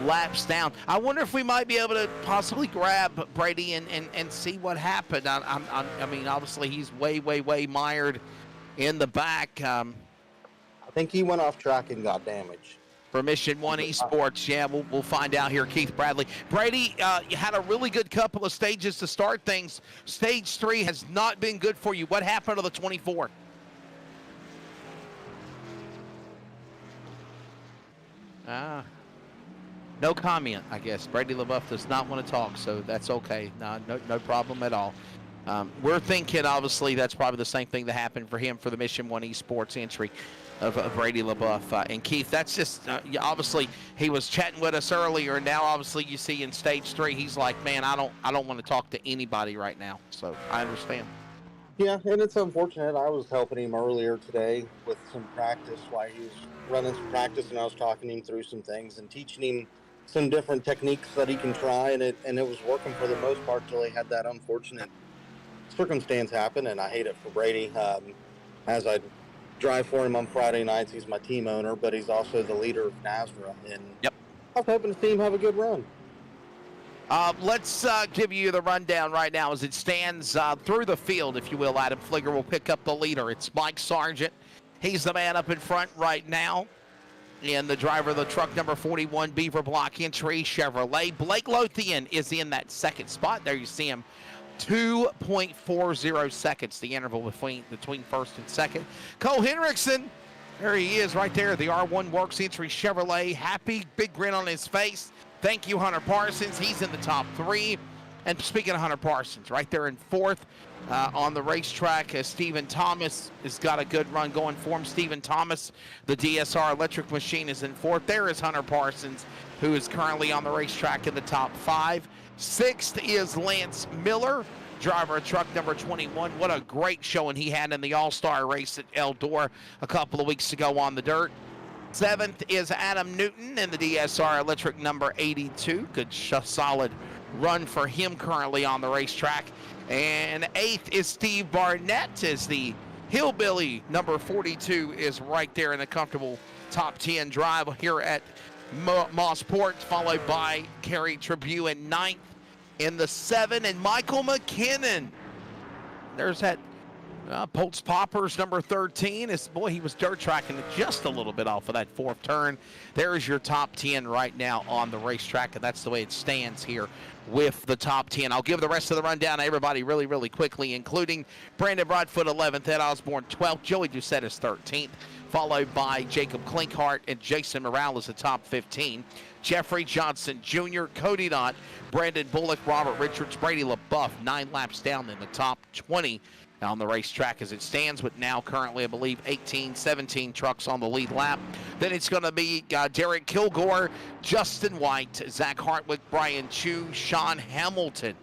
laps down. I wonder if we might be able to possibly grab Brady and see what happened. I mean, obviously he's way mired in the back. I think he went off track and got damaged. For Mission 1 Esports, yeah, we'll find out here. Keith Bradley. Brady, you had a really good couple of stages to start things. Stage 3 has not been good for you. What happened to the 24? No comment, I guess. Brady LaBeouf does not want to talk, so that's okay. No problem at all. We're thinking, obviously, that's probably the same thing that happened for him for the Mission 1 Esports entry of Brady LaBeouf. And Keith, that's just, obviously, he was chatting with us earlier, and now, obviously, you see in Stage 3, he's like, man, I don't want to talk to anybody right now. So I understand. Yeah, and it's unfortunate. I was helping him earlier today with some practice while he was running some practice, and I was talking him through some things and teaching him some different techniques that he can try, and it was working for the most part till he had that unfortunate circumstance happen, and I hate it for Brady. As I drive for him on Friday nights, he's my team owner, but he's also the leader of NASRA, and yep. I was hoping to see him have a good run. Let's give you the rundown right now as it stands through the field, if you will. Adam Fligger will pick up the leader. It's Mike Sargent. He's the man up in front right now. And the driver of the truck number 41 Beaver Block entry Chevrolet. Blake Lothian is in that second spot. There you see him. 2.40 seconds, the interval between first and second. Cole Henriksen, there he is right there, the R1 Works entry Chevrolet. Happy, big grin on his face. Thank you, Hunter Parsons. He's in the top 3. And speaking of Hunter Parsons, right there in fourth on the racetrack, Stephen Thomas has got a good run going for him. Stephen Thomas, the DSR electric machine, is in fourth. There is Hunter Parsons, who is currently on the racetrack in the top 5. Sixth is Lance Miller, driver of truck number 21. What a great showing he had in the All-Star race at Eldor a couple of weeks ago on the dirt. Seventh is Adam Newton in the DSR electric number 82. Good, solid run for him currently on the racetrack. And eighth is Steve Barnett as the Hillbilly number 42 is right there in a comfortable top 10 drive here at Mosport, followed by Kerry Tribune in ninth. In the 7, and Michael McKinnon. There's that Poltz Poppers number 13. He was dirt tracking just a little bit off of that fourth turn. There's your top 10 right now on the racetrack, and that's the way it stands here with the top 10. I'll give the rest of the rundown to everybody really quickly, including Brandon Broadfoot 11th, Ed Osborne 12th, Joey Doucette is 13th, followed by Jacob Klinkhart and Jason Morales, the top 15. Jeffrey Johnson Jr., Cody Knott, Brandon Bullock, Robert Richards, Brady LaBeouf, 9 laps down in the top 20 on the racetrack as it stands, with now currently, I believe, 17 trucks on the lead lap. Then it's going to be Derek Kilgore, Justin White, Zach Hartwick, Brian Chu, Sean Hamilton.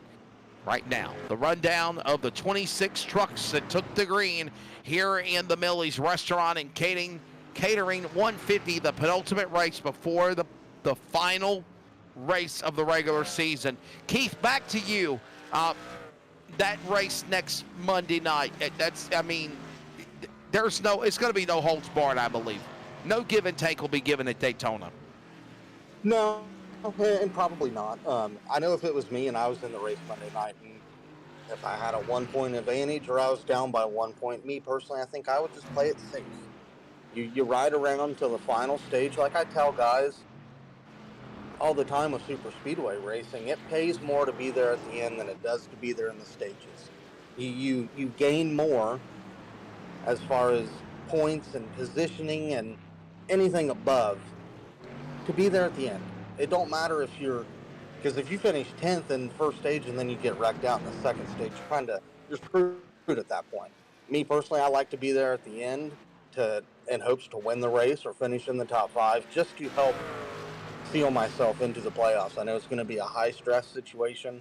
Right now, the rundown of the 26 trucks that took the green here in the Millie's Restaurant and Catering 150, the penultimate race before the final race of the regular season. Keith, back to you. That race next Monday night, it's going to be no holds barred, I believe. No give and take will be given at Daytona. No, and probably not. I know if it was me and I was in the race Monday night, and if I had a 1-point advantage or I was down by 1 point, me personally, I think I would just play it safe. You ride around till the final stage. Like I tell guys all the time with super speedway racing, it pays more to be there at the end than it does to be there in the stages. You gain more as far as points and positioning and anything above to be there at the end. It don't matter if because if you finish 10th in the first stage and then you get wrecked out in the second stage, you're screwed at that point. Me personally, I like to be there at the end in hopes to win the race or finish in the top 5, just to help seal myself into the playoffs. I know it's going to be a high stress situation.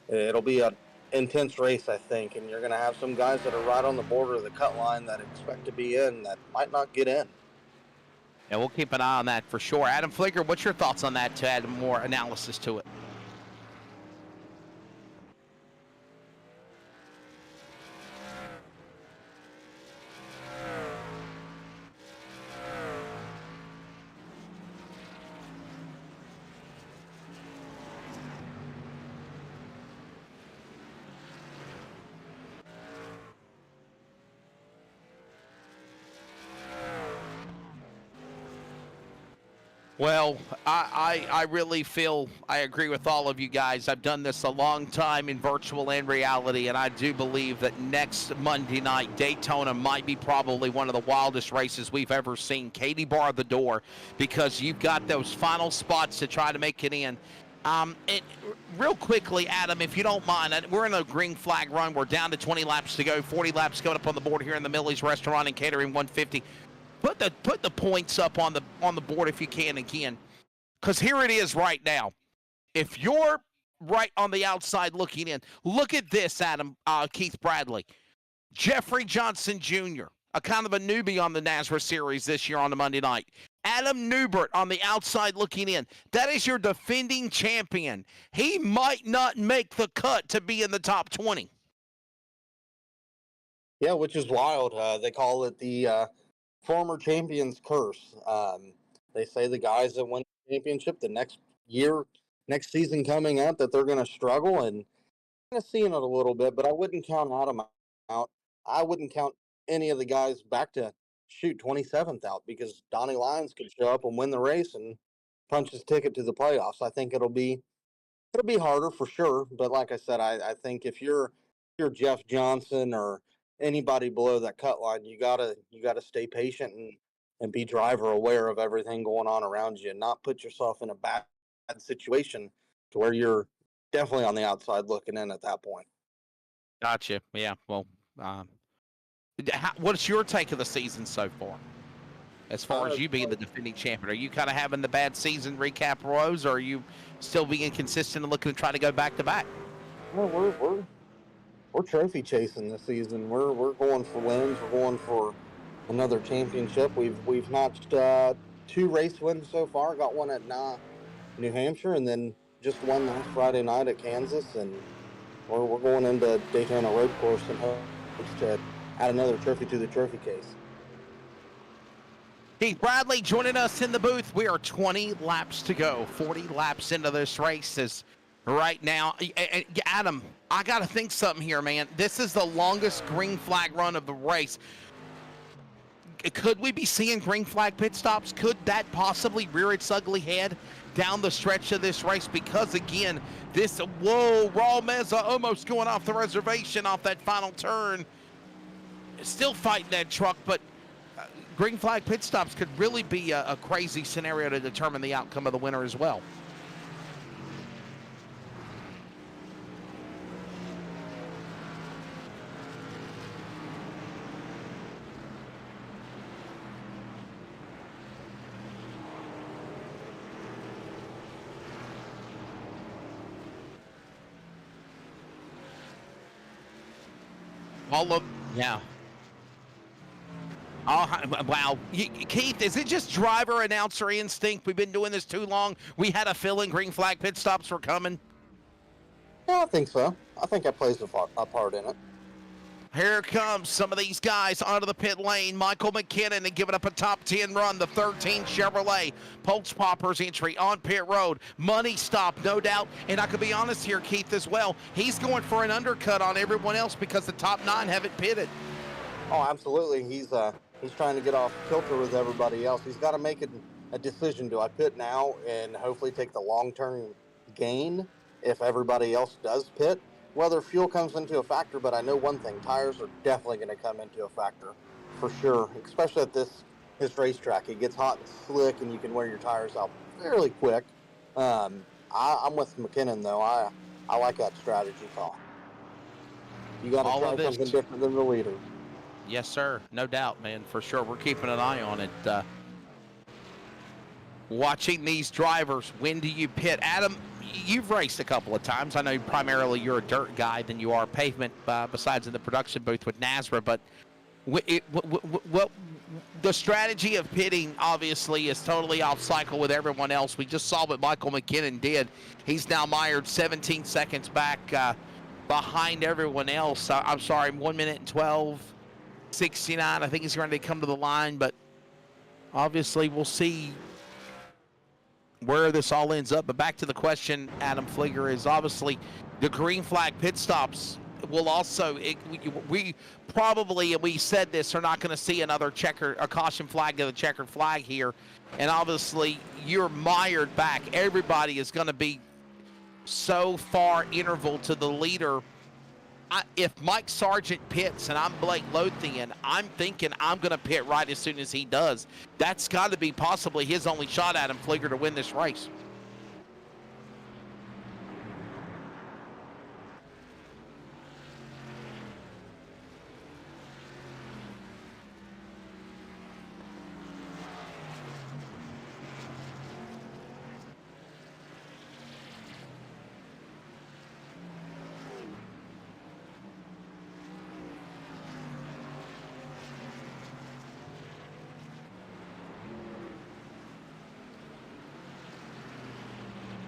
It'll be a intense race, I think, and you're going to have some guys that are right on the border of the cut line that expect to be in that might not get in. And we'll keep an eye on that for sure. Adam Flicker, what's your thoughts on that to add more analysis to it? Well, I really feel I agree with all of you guys. I've done this a long time in virtual and reality, and I do believe that next Monday night, Daytona might be probably one of the wildest races we've ever seen. Katie bar the door, because you've got those final spots to try to make it in. And real quickly, Adam, if you don't mind, we're in a green flag run. We're down to 20 laps to go, 40 laps going up on the board here in the Millie's Restaurant and Catering 150. Put the points up on the board if you can again, because here it is right now. If you're right on the outside looking in, look at this, Adam, Keith Bradley, Jeffrey Johnson Jr., a kind of a newbie on the NASRA series this year on the Monday night. Adam Newbert on the outside looking in. That is your defending champion. He might not make the cut to be in the top 20. Yeah, which is wild. They call it the former champion's curse. They say the guys that win the championship the next season coming up, that they're going to struggle, and kind of seeing it a little bit, but I wouldn't count Adam out. I wouldn't count any of the guys back to 27th out, because Donnie Lyons could show up and win the race and punch his ticket to the playoffs. I think it'll be harder for sure, but like I said, I think if you're Jeff Johnson or anybody below that cut line, you gotta stay patient and be driver aware of everything going on around you, and not put yourself in a bad situation to where you're definitely on the outside looking in at that point. Gotcha. Yeah. Well, what's your take of the season so far? As far as you being the defending champion, are you kind of having the bad season recap Rose, or are you still being consistent and looking to try to go back to back? No, we're trophy chasing this season. We're going for wins. We're going for another championship. We've notched 2 race wins so far. Got one at New Hampshire, and then just one last Friday night at Kansas. And we're going into Daytona Road Course and hopes to add another trophy to the trophy case. Keith Bradley joining us in the booth. We are 20 laps to go, 40 laps into this race is right now. Adam, I got to think something here, man. This is the longest green flag run of the race. Could we be seeing green flag pit stops? Could that possibly rear its ugly head down the stretch of this race? Because again, Raul Meza almost going off the reservation off that final turn. Still fighting that truck, but green flag pit stops could really be a crazy scenario to determine the outcome of the winner as well. Yeah. Oh, wow. Keith, is it just driver announcer instinct? We've been doing this too long. We had a feeling green flag pit stops were coming. Yeah, I think so. I think that plays a part in it. Here comes some of these guys onto the pit lane. Michael McKinnon and giving up a top 10 run. The 13 Chevrolet Pulse Poppers entry on pit road. Money stop, no doubt. And I could be honest here, Keith, as well. He's going for an undercut on everyone else because the top 9 haven't pitted. Oh, absolutely. He's trying to get off kilter with everybody else. He's got to make a decision. Do I pit now and hopefully take the long-term gain if everybody else does pit? Whether fuel comes into a factor, but I know one thing, tires are definitely going to come into a factor for sure, especially at this racetrack. It gets hot and slick, and you can wear your tires out fairly quick. I'm with McKinnon, though. I like that strategy call. You got to try something different than the leader. Yes, sir. No doubt, man, for sure. We're keeping an eye on it. Watching these drivers, when do you pit? Adam, you've raced a couple of times. I know primarily you're a dirt guy than you are pavement, besides in the production booth with Nazra. But what the strategy of pitting obviously is totally off cycle with everyone else. We just saw what Michael McKinnon did. He's now mired 17 seconds back behind everyone else. I'm sorry, 1 minute and 12:69. I think he's going to come to the line, but obviously we'll see where this all ends up. But back to the question, Adam Flieger, is obviously the green flag pit stops will also, we probably, and we said this, are not going to see another a caution flag to the checkered flag here. And obviously you're mired back. Everybody is going to be so far interval to the leader. If Mike Sargent pits and I'm Blake Lothian, I'm thinking I'm going to pit right as soon as he does. That's got to be possibly his only shot, Adam Flieger, to win this race.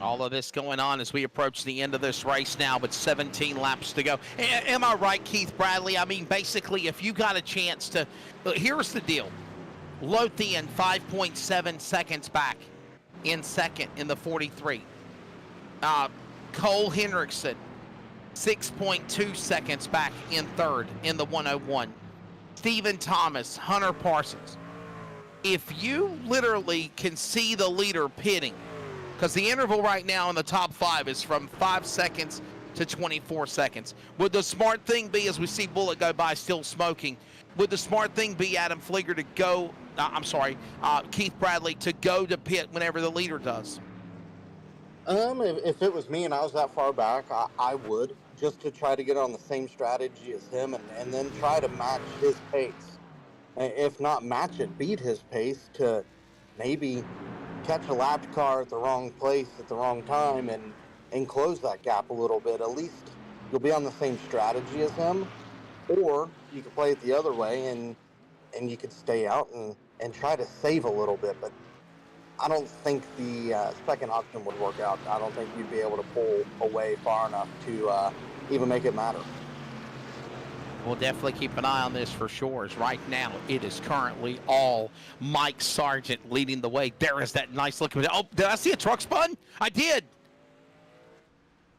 All of this going on as we approach the end of this race now, but 17 laps to go. Am I right, Keith Bradley? I mean, basically, if you got a chance to, here's the deal. Lothian, 5.7 seconds back in second in the 43. Cole Hendrickson, 6.2 seconds back in third in the 101. Stephen Thomas, Hunter Parsons. If you literally can see the leader pitting, because the interval right now in the top 5 is from 5 seconds to 24 seconds. Would the smart thing be, as we see Bullet go by still smoking, would the smart thing be, Adam Flieger, to go, Keith Bradley, to go to pit whenever the leader does? If it was me and I was that far back, I would, just to try to get on the same strategy as him and then try to match his pace. If not match it, beat his pace to maybe catch a lapped car at the wrong place at the wrong time and close that gap a little bit. At least you'll be on the same strategy as him, or you could play it the other way and you could stay out and try to save a little bit. But I don't think the second option would work out. I don't think you'd be able to pull away far enough to even make it matter. We'll definitely keep an eye on this for sure, as right now it is currently all Mike Sargent leading the way. There is that nice look. Oh, did I see a truck spun? I did.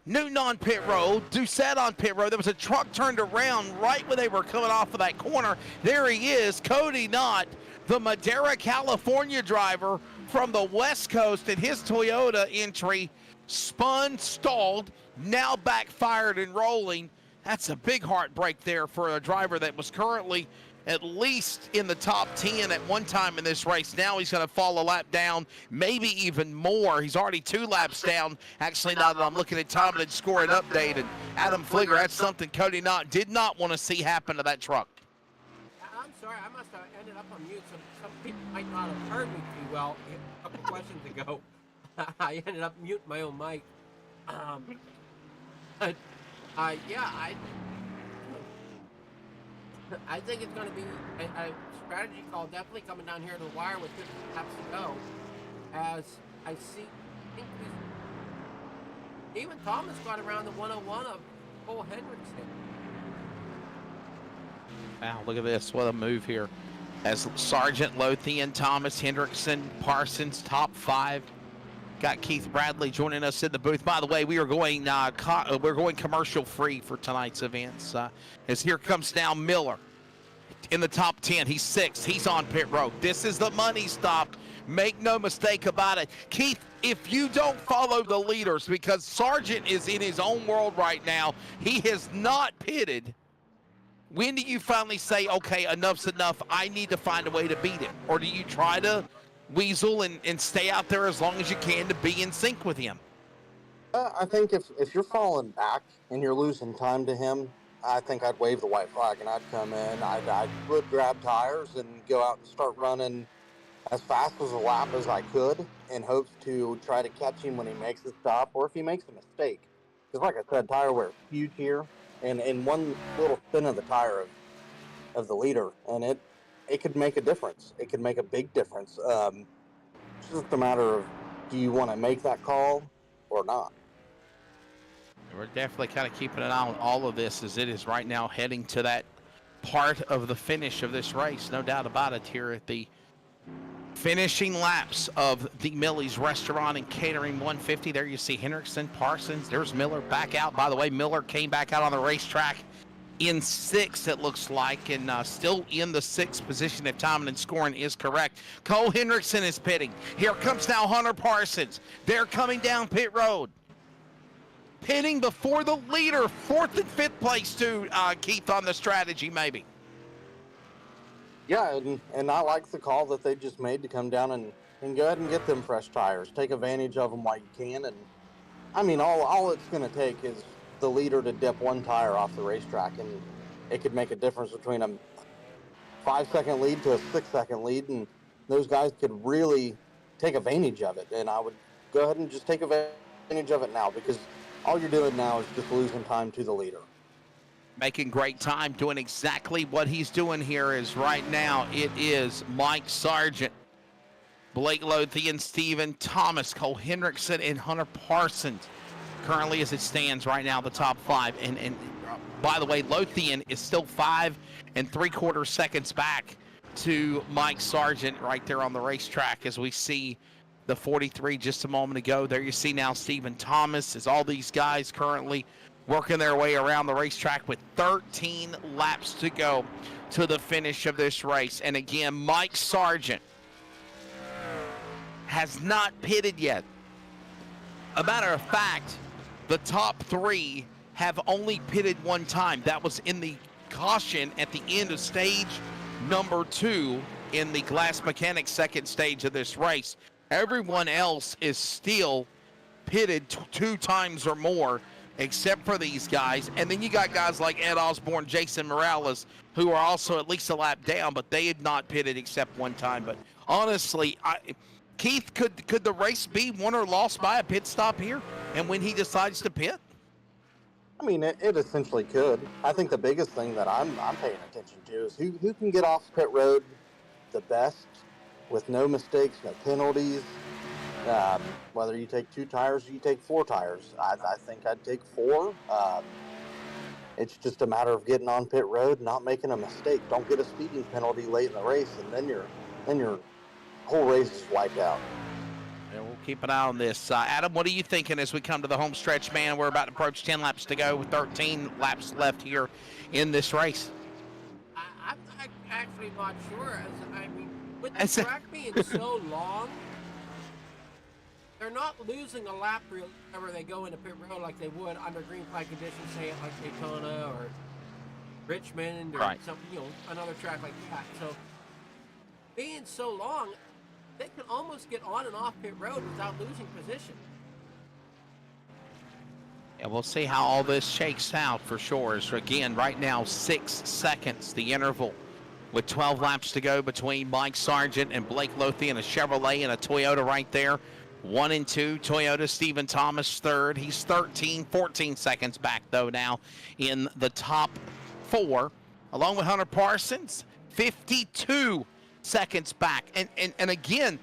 Newton on pit road, Doucette on pit road. There was a truck turned around right when they were coming off of that corner. There he is, Cody Knott, the Madera, California driver from the West Coast, and his Toyota entry spun, stalled, now backfired and rolling. That's a big heartbreak there for a driver that was currently at least in the top 10 at one time in this race. Now he's going to fall a lap down, maybe even more. He's already 2 laps down. Actually, now that I'm looking at time and scoring update, and Adam Flieger, that's something Cody Knott did not want to see happen to that truck. I'm sorry, I must have ended up on mute. Some people might not have heard me too well a couple questions ago. I ended up muting my own mic. I think it's going to be a strategy call, definitely coming down here to the wire with 50 laps to go. As I think even Thomas got around the 101 of Cole Hendrickson. Wow, look at this. What a move here. As Sargent, Lothian, Thomas, Hendrickson, Parsons, top 5. Got Keith Bradley joining us in the booth. By the way, we are going commercial free for tonight's events. As here comes now Miller in the top 10. He's 6th. He's on pit road. This is the money stop. Make no mistake about it. Keith, if you don't follow the leaders, because Sargent is in his own world right now, he has not pitted. When do you finally say, okay, enough's enough, I need to find a way to beat him? Or do you try to weasel and stay out there as long as you can to be in sync with him? I think if you're falling back and you're losing time to him, I think I'd wave the white flag and I'd come in. I would grab tires and go out and start running as fast as a lap as I could in hopes to try to catch him when he makes a stop or if he makes a mistake. Because like I said, tire wear is huge here, and in one little spin of the tire of the leader, and it could make a difference. It could make a big difference. It's just a matter of, do you want to make that call or not? We're definitely kind of keeping an eye on all of this as it is right now heading to that part of the finish of this race. No doubt about it here at the finishing laps of the Millie's Restaurant and Catering 150. There you see Hendrickson, Parsons. There's Miller back out. By the way, Miller came back out on the racetrack in 6th, it looks like, and still in the 6th position if timing and scoring is correct. Cole Hendrickson is pitting. Here comes now Hunter Parsons. They're coming down pit road. Pitting before the leader, 4th and 5th place to Keith on the strategy, maybe. Yeah, and I like the call that they just made to come down and go ahead and get them fresh tires. Take advantage of them while you can. And, I mean, all it's going to take is the leader to dip one tire off the racetrack, and it could make a difference between a 5-second lead to a 6-second lead, and those guys could really take advantage of it. And I would go ahead and just take advantage of it now, because all you're doing now is just losing time to the leader. Making great time, doing exactly what he's doing here is right now it is Mike Sargent, Blake Lothian, Stephen Thomas, Cole Hendrickson, and Hunter Parsons. Currently, as it stands right now, the top 5. And by the way, Lothian is still 5 3/4 seconds back to Mike Sargent right there on the racetrack as we see the 43 just a moment ago. There you see now Stephen Thomas as all these guys currently working their way around the racetrack with 13 laps to go to the finish of this race. And again, Mike Sargent has not pitted yet. A matter of fact, the top 3 have only pitted one time. That was in the caution at the end of stage number 2 in the Glass Mechanics second stage of this race. Everyone else is still pitted 2 times or more, except for these guys. And then you got guys like Ed Osborne, Jason Morales, who are also at least a lap down, but they had not pitted except one time. But honestly, Keith, could the race be won or lost by a pit stop here and when he decides to pit? I mean, it essentially could. I think the biggest thing that I'm paying attention to is who can get off pit road the best with no mistakes, no penalties. Whether you take 2 tires or you take 4 tires, I think I'd take 4. It's just a matter of getting on pit road, not making a mistake. Don't get a speeding penalty late in the race, and then your whole race is wiped out. Yeah, we'll keep an eye on this. Adam, what are you thinking as we come to the home stretch, man? We're about to approach 10 laps to go with 13 laps left here in this race. I'm actually not sure. I mean, with the track being so long, they're not losing a lap whenever they go into pit road like they would under green flag conditions, say it like Daytona or Richmond or something, another track like that. So being so long, they can almost get on and off pit road without losing position. And we'll see how all this shakes out for sure. So again, right now, 6 seconds, the interval, with 12 laps to go between Mike Sargent and Blake Lothian, a Chevrolet and a Toyota right there. 1 and 2, Toyota, Stephen Thomas third. He's 14 seconds back, though, now in the top 4, along with Hunter Parsons, 52 seconds back. And again,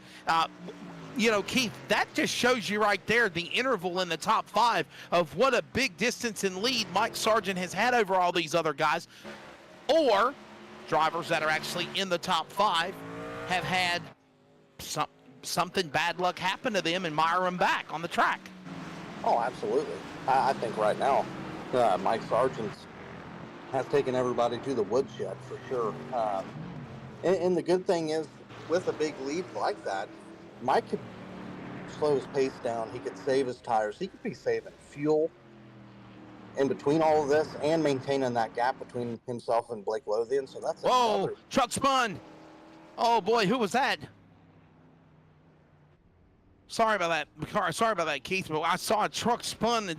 Keith, that just shows you right there the interval in the top 5 of what a big distance in lead Mike Sargent has had over all these other guys, or drivers that are actually in the top 5 have had something bad luck happen to them and mire them back on the track. Oh, absolutely. I think right now, Mike Sargent has taken everybody to the woodshed for sure. And the good thing is, with a big lead like that, Mike could slow his pace down. He could save his tires. He could be saving fuel in between all of this and maintaining that gap between himself and Blake Lothian. So that's Whoa, truck spun. Oh boy, who was that? Sorry about that, Keith. But I saw a truck spun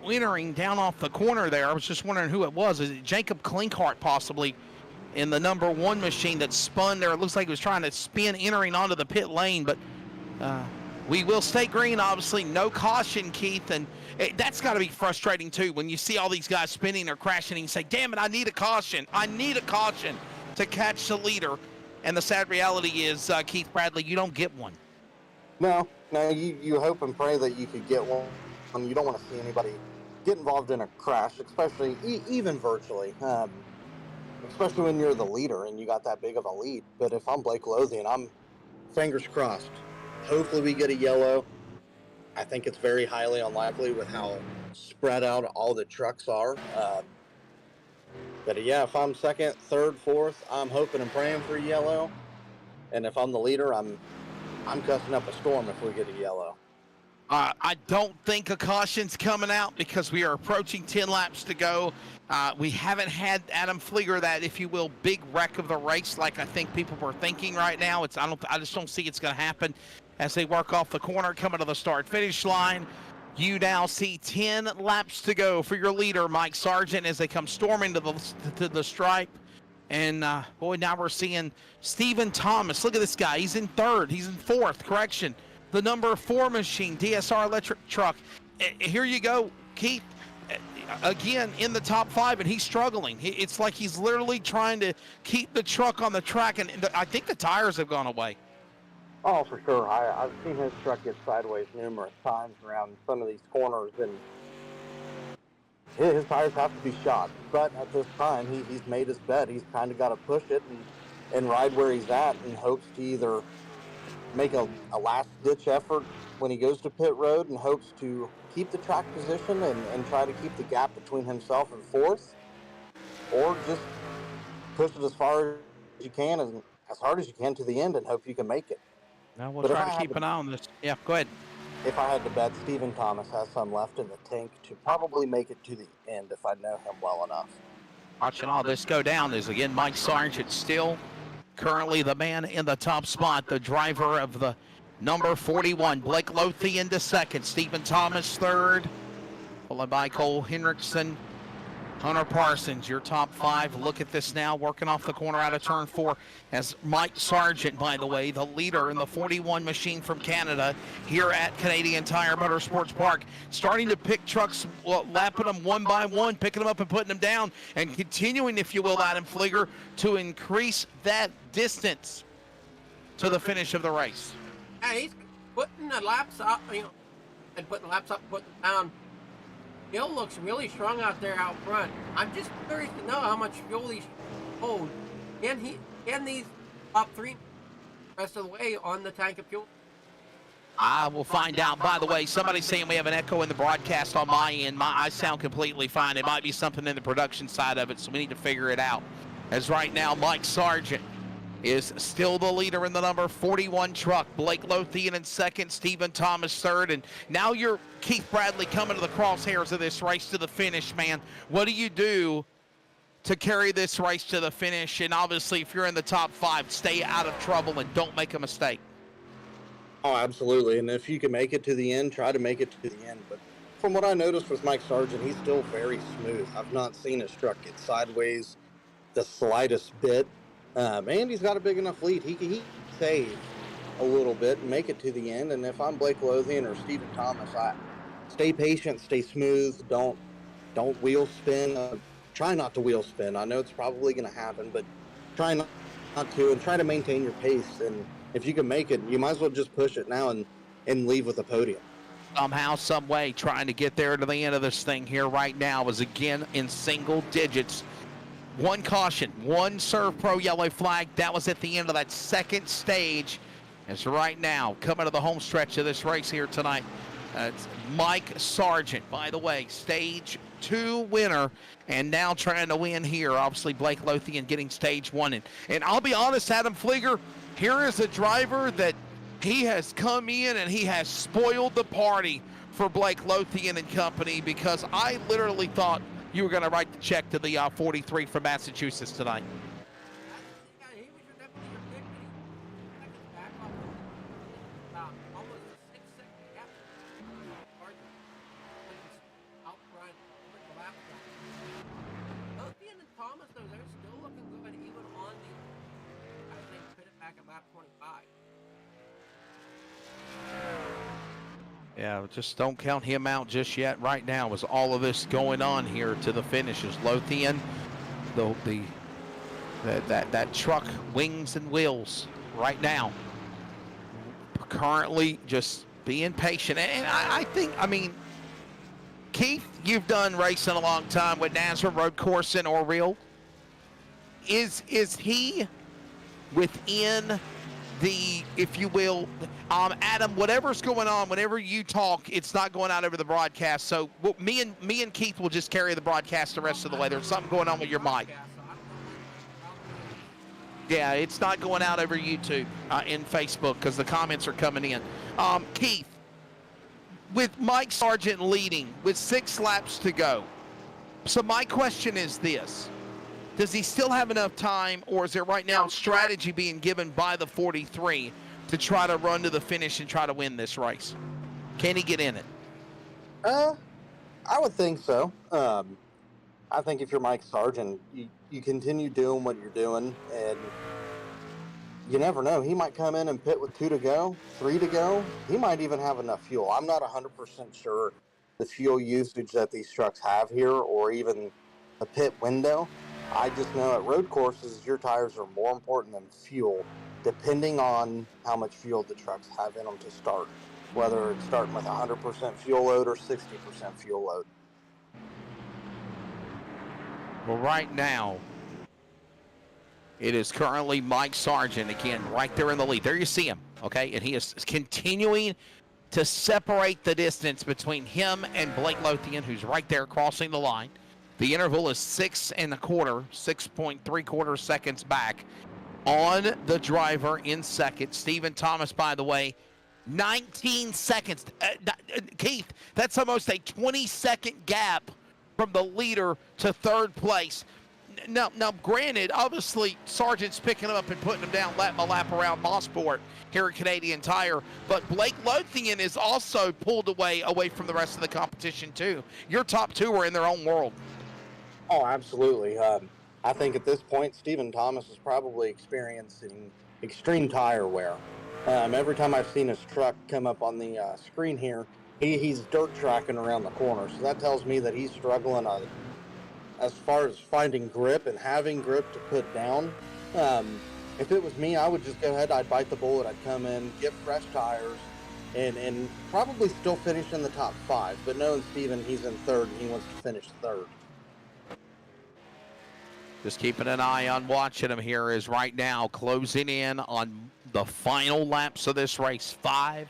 entering down off the corner there. I was just wondering who it was. Is it Jacob Klinkhart possibly in the number 1 machine that spun there? It looks like he was trying to spin entering onto the pit lane, but We will stay green, obviously. No caution, Keith, and that's got to be frustrating, too, when you see all these guys spinning or crashing and you say, damn it, I need a caution. I need a caution to catch the leader. And the sad reality is, Keith Bradley, you don't get one. No, you hope and pray that you could get one. You don't want to see anybody get involved in a crash, especially even virtually. Especially when you're the leader and you got that big of a lead. But if I'm Blake Lothian, I'm fingers crossed. Hopefully we get a yellow. I think it's very highly unlikely with how spread out all the trucks are. But yeah, if I'm second, third, fourth, I'm hoping and praying for a yellow. And if I'm the leader, I'm cussing up a storm if we get a yellow. I don't think a caution's coming out because we are approaching 10 laps to go. We haven't had Adam Flieger, that, if you will, big wreck of the race like I think people were thinking right now. I just don't see it's going to happen as they work off the corner, coming to the start-finish line. You now see 10 laps to go for your leader, Mike Sargent, as they come storming to the stripe. And, boy, now we're seeing Stephen Thomas. Look at this guy. He's in third. He's in fourth. Correction. The number 4 machine, DSR electric truck. Here you go, Keith. Again, in the top 5, and he's struggling. It's like he's literally trying to keep the truck on the track, and I think the tires have gone away. Oh, for sure. I've seen his truck get sideways numerous times around some of these corners, and his tires have to be shot. But at this time, he's made his bet. He's kind of got to push it and ride where he's at in hopes to either make a last-ditch effort when he goes to pit road and hopes to keep the track position and try to keep the gap between himself and fourth, or just push it as far as you can and as hard as you can to the end and hope you can make it. Now we'll try to keep an eye on this. Yeah, go ahead. If I had to bet, Stephen Thomas has some left in the tank to probably make it to the end if I know him well enough. Watching all this go down is, again, Mike Sargent still currently the man in the top spot, the driver of the number 41. Blake Lothian to second, Stephen Thomas third, followed by Cole Henriksen, Hunter Parsons, your top 5. Look at this now, working off the corner out of turn 4 as Mike Sargent, by the way, the leader in the 41 machine from Canada here at Canadian Tire Motorsports Park, starting to pick trucks, lapping them one by one, picking them up and putting them down, and continuing, if you will, Adam Flieger, to increase that distance to the finish of the race. Yeah, he's putting the laps up, and putting laps up, putting them down. Bill looks really strong out there out front. I'm just curious to know how much fuel he hold. Can these top 3 the rest of the way on the tank of fuel? I will find out. By the way, somebody's saying we have an echo in the broadcast on my end. I sound completely fine. It might be something in the production side of it, so we need to figure it out. As right now, Mike Sargent is still the leader in the number 41 truck. Blake Lothian in second, Stephen Thomas third, and now you're Keith Bradley coming to the crosshairs of this race to the finish, man. What do you do to carry this race to the finish? And obviously, if you're in the top 5, stay out of trouble and don't make a mistake. Oh, absolutely. And if you can make it to the end, try to make it to the end. But from what I noticed with Mike Sargent, he's still very smooth. I've not seen his truck get sideways the slightest bit. And he's got a big enough lead. He can save a little bit and make it to the end. And if I'm Blake Lothian or Stephen Thomas, I stay patient, stay smooth, don't wheel spin. Try not to wheel spin. I know it's probably going to happen, but try not to, and try to maintain your pace. And if you can make it, you might as well just push it now and leave with a podium. Somehow, some way, trying to get there to the end of this thing here right now is again in single digits. One caution, one Serve Pro yellow flag. That was at the end of that second stage. As right now, coming to the home stretch of this race here tonight, it's Mike Sargent, by the way, stage 2 winner, and now trying to win here. Obviously, Blake Lothian getting stage 1. And I'll be honest, Adam Flieger, here is a driver that he has come in and he has spoiled the party for Blake Lothian and company, because I literally thought you were going to write the check to the 43 from Massachusetts tonight. Yeah, he was definitely your pick, but he seconds back off almost a 6-second gap. Outrun the lap time. Lothian and Thomas, though, they're still looking good even on the, I think, put it back at lap 25. Yeah, just don't count him out just yet. Right now, is all of this going on here to the finish? Is Lothian, that truck, wings and wheels, right now, currently just being patient. And I think, I mean, Keith, you've done racing a long time with Nazareth road coursing or real. Is he within the, if you will, Adam, whatever's going on, whenever you talk, it's not going out over the broadcast. So me and Keith will just carry the broadcast the rest of the way. There's something going on with your mic. Yeah, it's not going out over YouTube and Facebook because the comments are coming in. Keith, with Mike Sargent leading with 6 laps to go. So my question is this. Does he still have enough time, or is there right now strategy being given by the 43 to try to run to the finish and try to win this race? Can he get in it? I would think so. I think if you're Mike Sargent, you continue doing what you're doing, and you never know. He might come in and pit with 2 to go, 3 to go. He might even have enough fuel. I'm not 100% sure the fuel usage that these trucks have here, or even the pit window. I just know at road courses, your tires are more important than fuel, depending on how much fuel the trucks have in them to start, whether it's starting with 100% fuel load or 60% fuel load. Well, right now, it is currently Mike Sargent, again, right there in the lead. There you see him, okay? And he is continuing to separate the distance between him and Blake Lothian, who's right there crossing the line. The interval is 6.75 seconds back on the driver in second. Stephen Thomas, by the way, 19 seconds. Keith, that's almost a 20-second gap from the leader to third place. Now, granted, obviously, Sargent's picking him up and putting him down lap by lap around Mosport here at Canadian Tire, but Blake Lothian is also pulled away from the rest of the competition, too. Your top 2 are in their own world. Oh, absolutely. I think at this point, Stephen Thomas is probably experiencing extreme tire wear. Every time I've seen his truck come up on the screen here, he's dirt tracking around the corner. So that tells me that he's struggling as far as finding grip and having grip to put down. If it was me, I would just go ahead, I'd bite the bullet, I'd come in, get fresh tires, and probably still finish in the top 5. But knowing Stephen, he's in third, and he wants to finish third. Just keeping an eye on watching him here is right now closing in on the final laps of this race. 5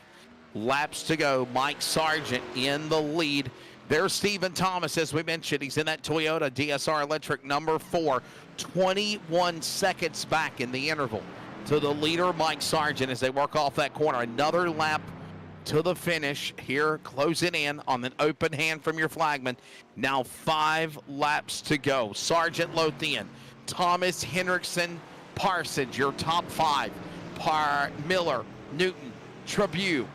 laps to go. Mike Sargent in the lead. There's Stephen Thomas, as we mentioned. He's in that Toyota DSR Electric number 4. 21 seconds back in the interval to the leader, Mike Sargent, as they work off that corner. Another lap to the finish here, closing in on an open hand from your flagman. Now 5 laps to go. Sargent, Lothian, Thomas, Hendrickson, Parsons, your top 5. Miller, Newton, Trabue,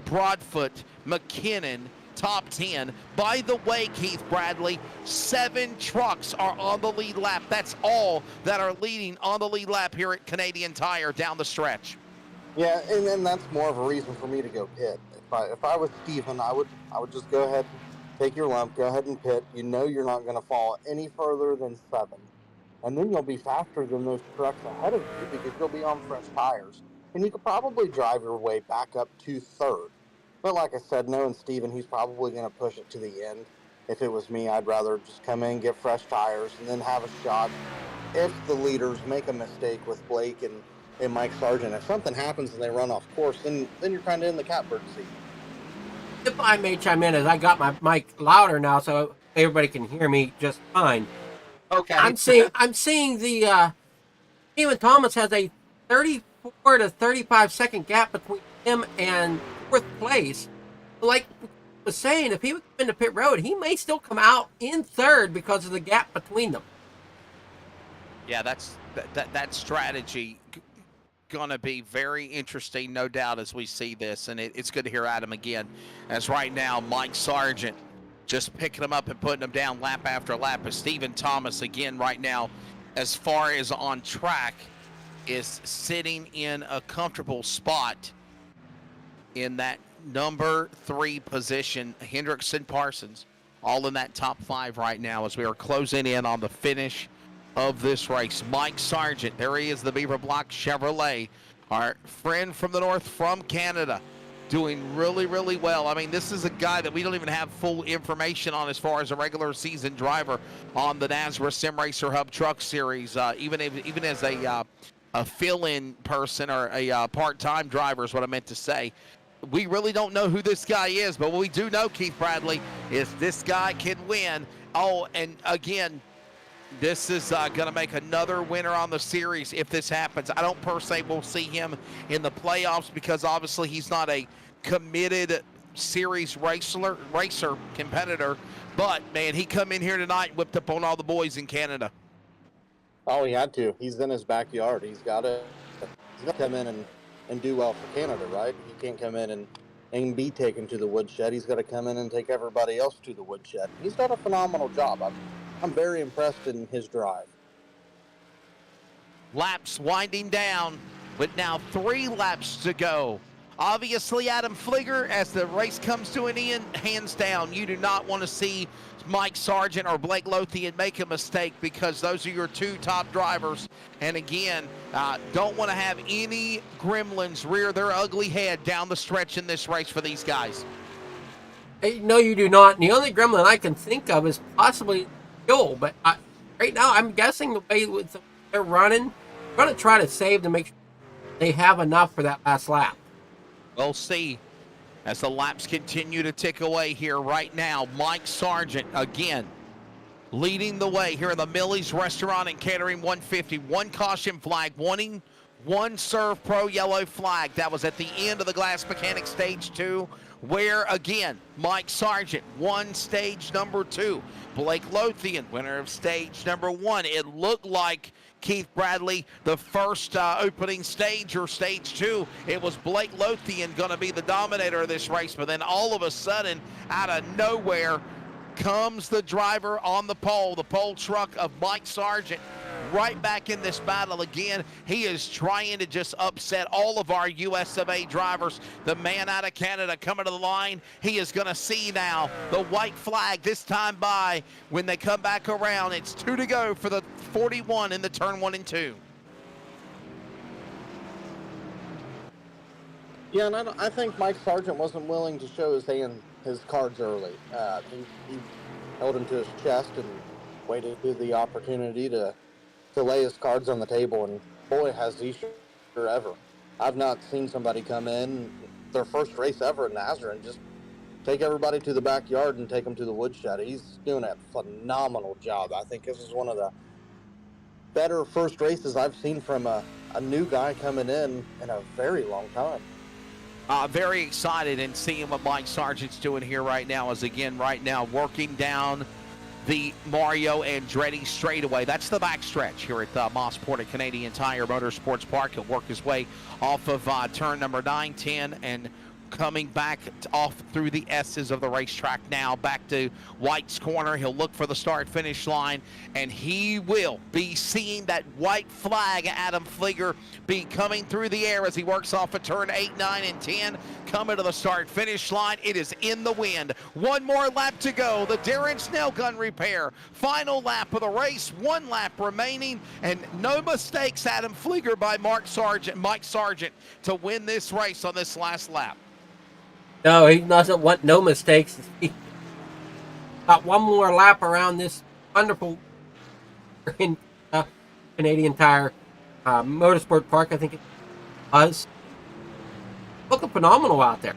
Broadfoot, McKinnon, top 10. By the way, Keith Bradley, 7 trucks are on the lead lap. That's all that are leading on the lead lap here at Canadian Tire down the stretch. Yeah, and then that's more of a reason for me to go pit. If I was Stephen, I would just go ahead, take your lump, go ahead and pit. You know you're not going to fall any further than 7. And then you'll be faster than those trucks ahead of you because you'll be on fresh tires. And you could probably drive your way back up to third. But like I said, knowing Stephen, he's probably going to push it to the end. If it was me, I'd rather just come in, get fresh tires, and then have a shot. If the leaders make a mistake with Blake and Mike Sargent, if something happens and they run off course, then you're kind of in the catbird seat. If I may chime in, as I got my mic louder now, so everybody can hear me just fine. Okay. I'm seeing the Stephen Thomas has a 34 to 35 second gap between him and 4th place. Like I was saying, if he would come into pit road, he may still come out in 3rd because of the gap between them. Yeah, that strategy gonna be very interesting, no doubt, as we see this, and it's good to hear Adam again, as right now Mike Sargent just picking him up and putting him down lap after lap, as Stephen Thomas again right now, as far as on track, is sitting in a comfortable spot in that number 3 position. Hendrickson, Parsons, all in that top 5 right now as we are closing in on the finish of this race. Mike Sargent, there he is, the Beaver Block Chevrolet, our friend from the north, from Canada, doing really, really well. I mean, this is a guy that we don't even have full information on as far as a regular season driver on the NASRA Sim Racer Hub Truck Series, even as a fill-in person or a part-time driver is what I meant to say. We really don't know who this guy is, but what we do know, Keith Bradley, is this guy can win. Oh, and again, this is going to make another winner on the series if this happens. I don't per se will see him in the playoffs because obviously he's not a committed series racer competitor. But, man, he come in here tonight and whipped up on all the boys in Canada. Oh, he had to. He's in his backyard. He's got to come in and do well for Canada, right? He can't come in and be taken to the woodshed. He's got to come in and take everybody else to the woodshed. He's done a phenomenal job. I'm very impressed in his drive. Laps winding down with now 3 laps to go. Obviously, Adam Flieger, as the race comes to an end, hands down, you do not want to see Mike Sargent or Blake Lothian make a mistake because those are your 2 top drivers. And again, don't want to have any gremlins rear their ugly head down the stretch in this race for these guys. Hey, no, you do not. And the only gremlin I can think of is possibly Joel. But right now, I'm guessing the way they're running, they're going to try to save to make sure they have enough for that last lap. We'll see as the laps continue to tick away here right now. Mike Sargent, again, leading the way here in the Millie's Restaurant and Catering 150. 1 caution flag, 1 Serve Pro yellow flag. That was at the end of the Glass Mechanic Stage 2, where, again, Mike Sargent won stage number 2. Blake Lothian, winner of stage number 1. It looked like, Keith Bradley, the first opening stage or stage 2, it was Blake Lothian going to be the dominator of this race, but then all of a sudden, out of nowhere, comes the driver on the pole truck of Mike Sargent, right back in this battle again. He is trying to just upset all of our US of A drivers. The man out of Canada coming to the line, he is going to see now the white flag this time by when they come back around. It's 2 to go for the 41 in the turn 1 and 2. Yeah, and I think Mike Sargent wasn't willing to show his cards early. He held him to his chest and waited for the opportunity to lay his cards on the table, and boy, has he sure ever. I've not seen somebody come in their first race ever in NASRA and just take everybody to the backyard and take them to the woodshed. He's doing a phenomenal job. I think this is one of the better first races I've seen from a new guy coming in a very long time. Very excited and seeing what Mike Sargent's doing here right now is, again, right now working down the Mario Andretti straightaway. That's the backstretch here at Mosport at Canadian Tire Motorsports Park. He'll work his way off of turn number 9, 10, and coming back off through the S's of the racetrack now, back to White's corner. He'll look for the start-finish line, and he will be seeing that white flag, Adam Flieger, be coming through the air as he works off of turn 8, 9, and 10, coming to the start-finish line. It is in the wind. 1 more lap to go. The Darren Snell Gun Repair. Final lap of the race. 1 lap remaining, and no mistakes, Adam Flieger, by Mike Sargent to win this race on this last lap. No, he doesn't want no mistakes. He got 1 more lap around this wonderful Canadian Tire Motorsport Park, I think it was. Looking phenomenal out there.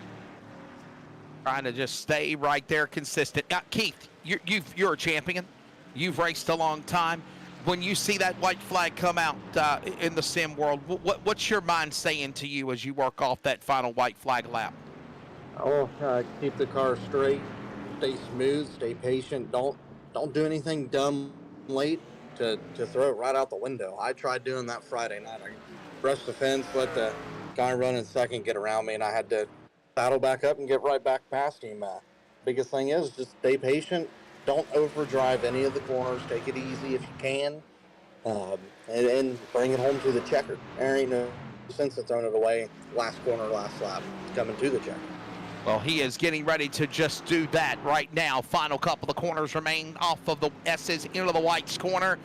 Trying to just stay right there consistent. Keith, you're a champion. You've raced a long time. When you see that white flag come out in the sim world, what's your mind saying to you as you work off that final white flag lap? Oh, keep the car straight, stay smooth, stay patient. Don't do anything dumb late to throw it right out the window. I tried doing that Friday night. I brushed the fence, let the guy running second get around me, and I had to saddle back up and get right back past him. Biggest thing is just stay patient. Don't overdrive any of the corners. Take it easy if you can, and bring it home to the checker. There ain't no sense of throwing it away last corner, last lap, coming to the checker. Well, he is getting ready to just do that right now. Final couple of corners remain off of the S's into the whites corner.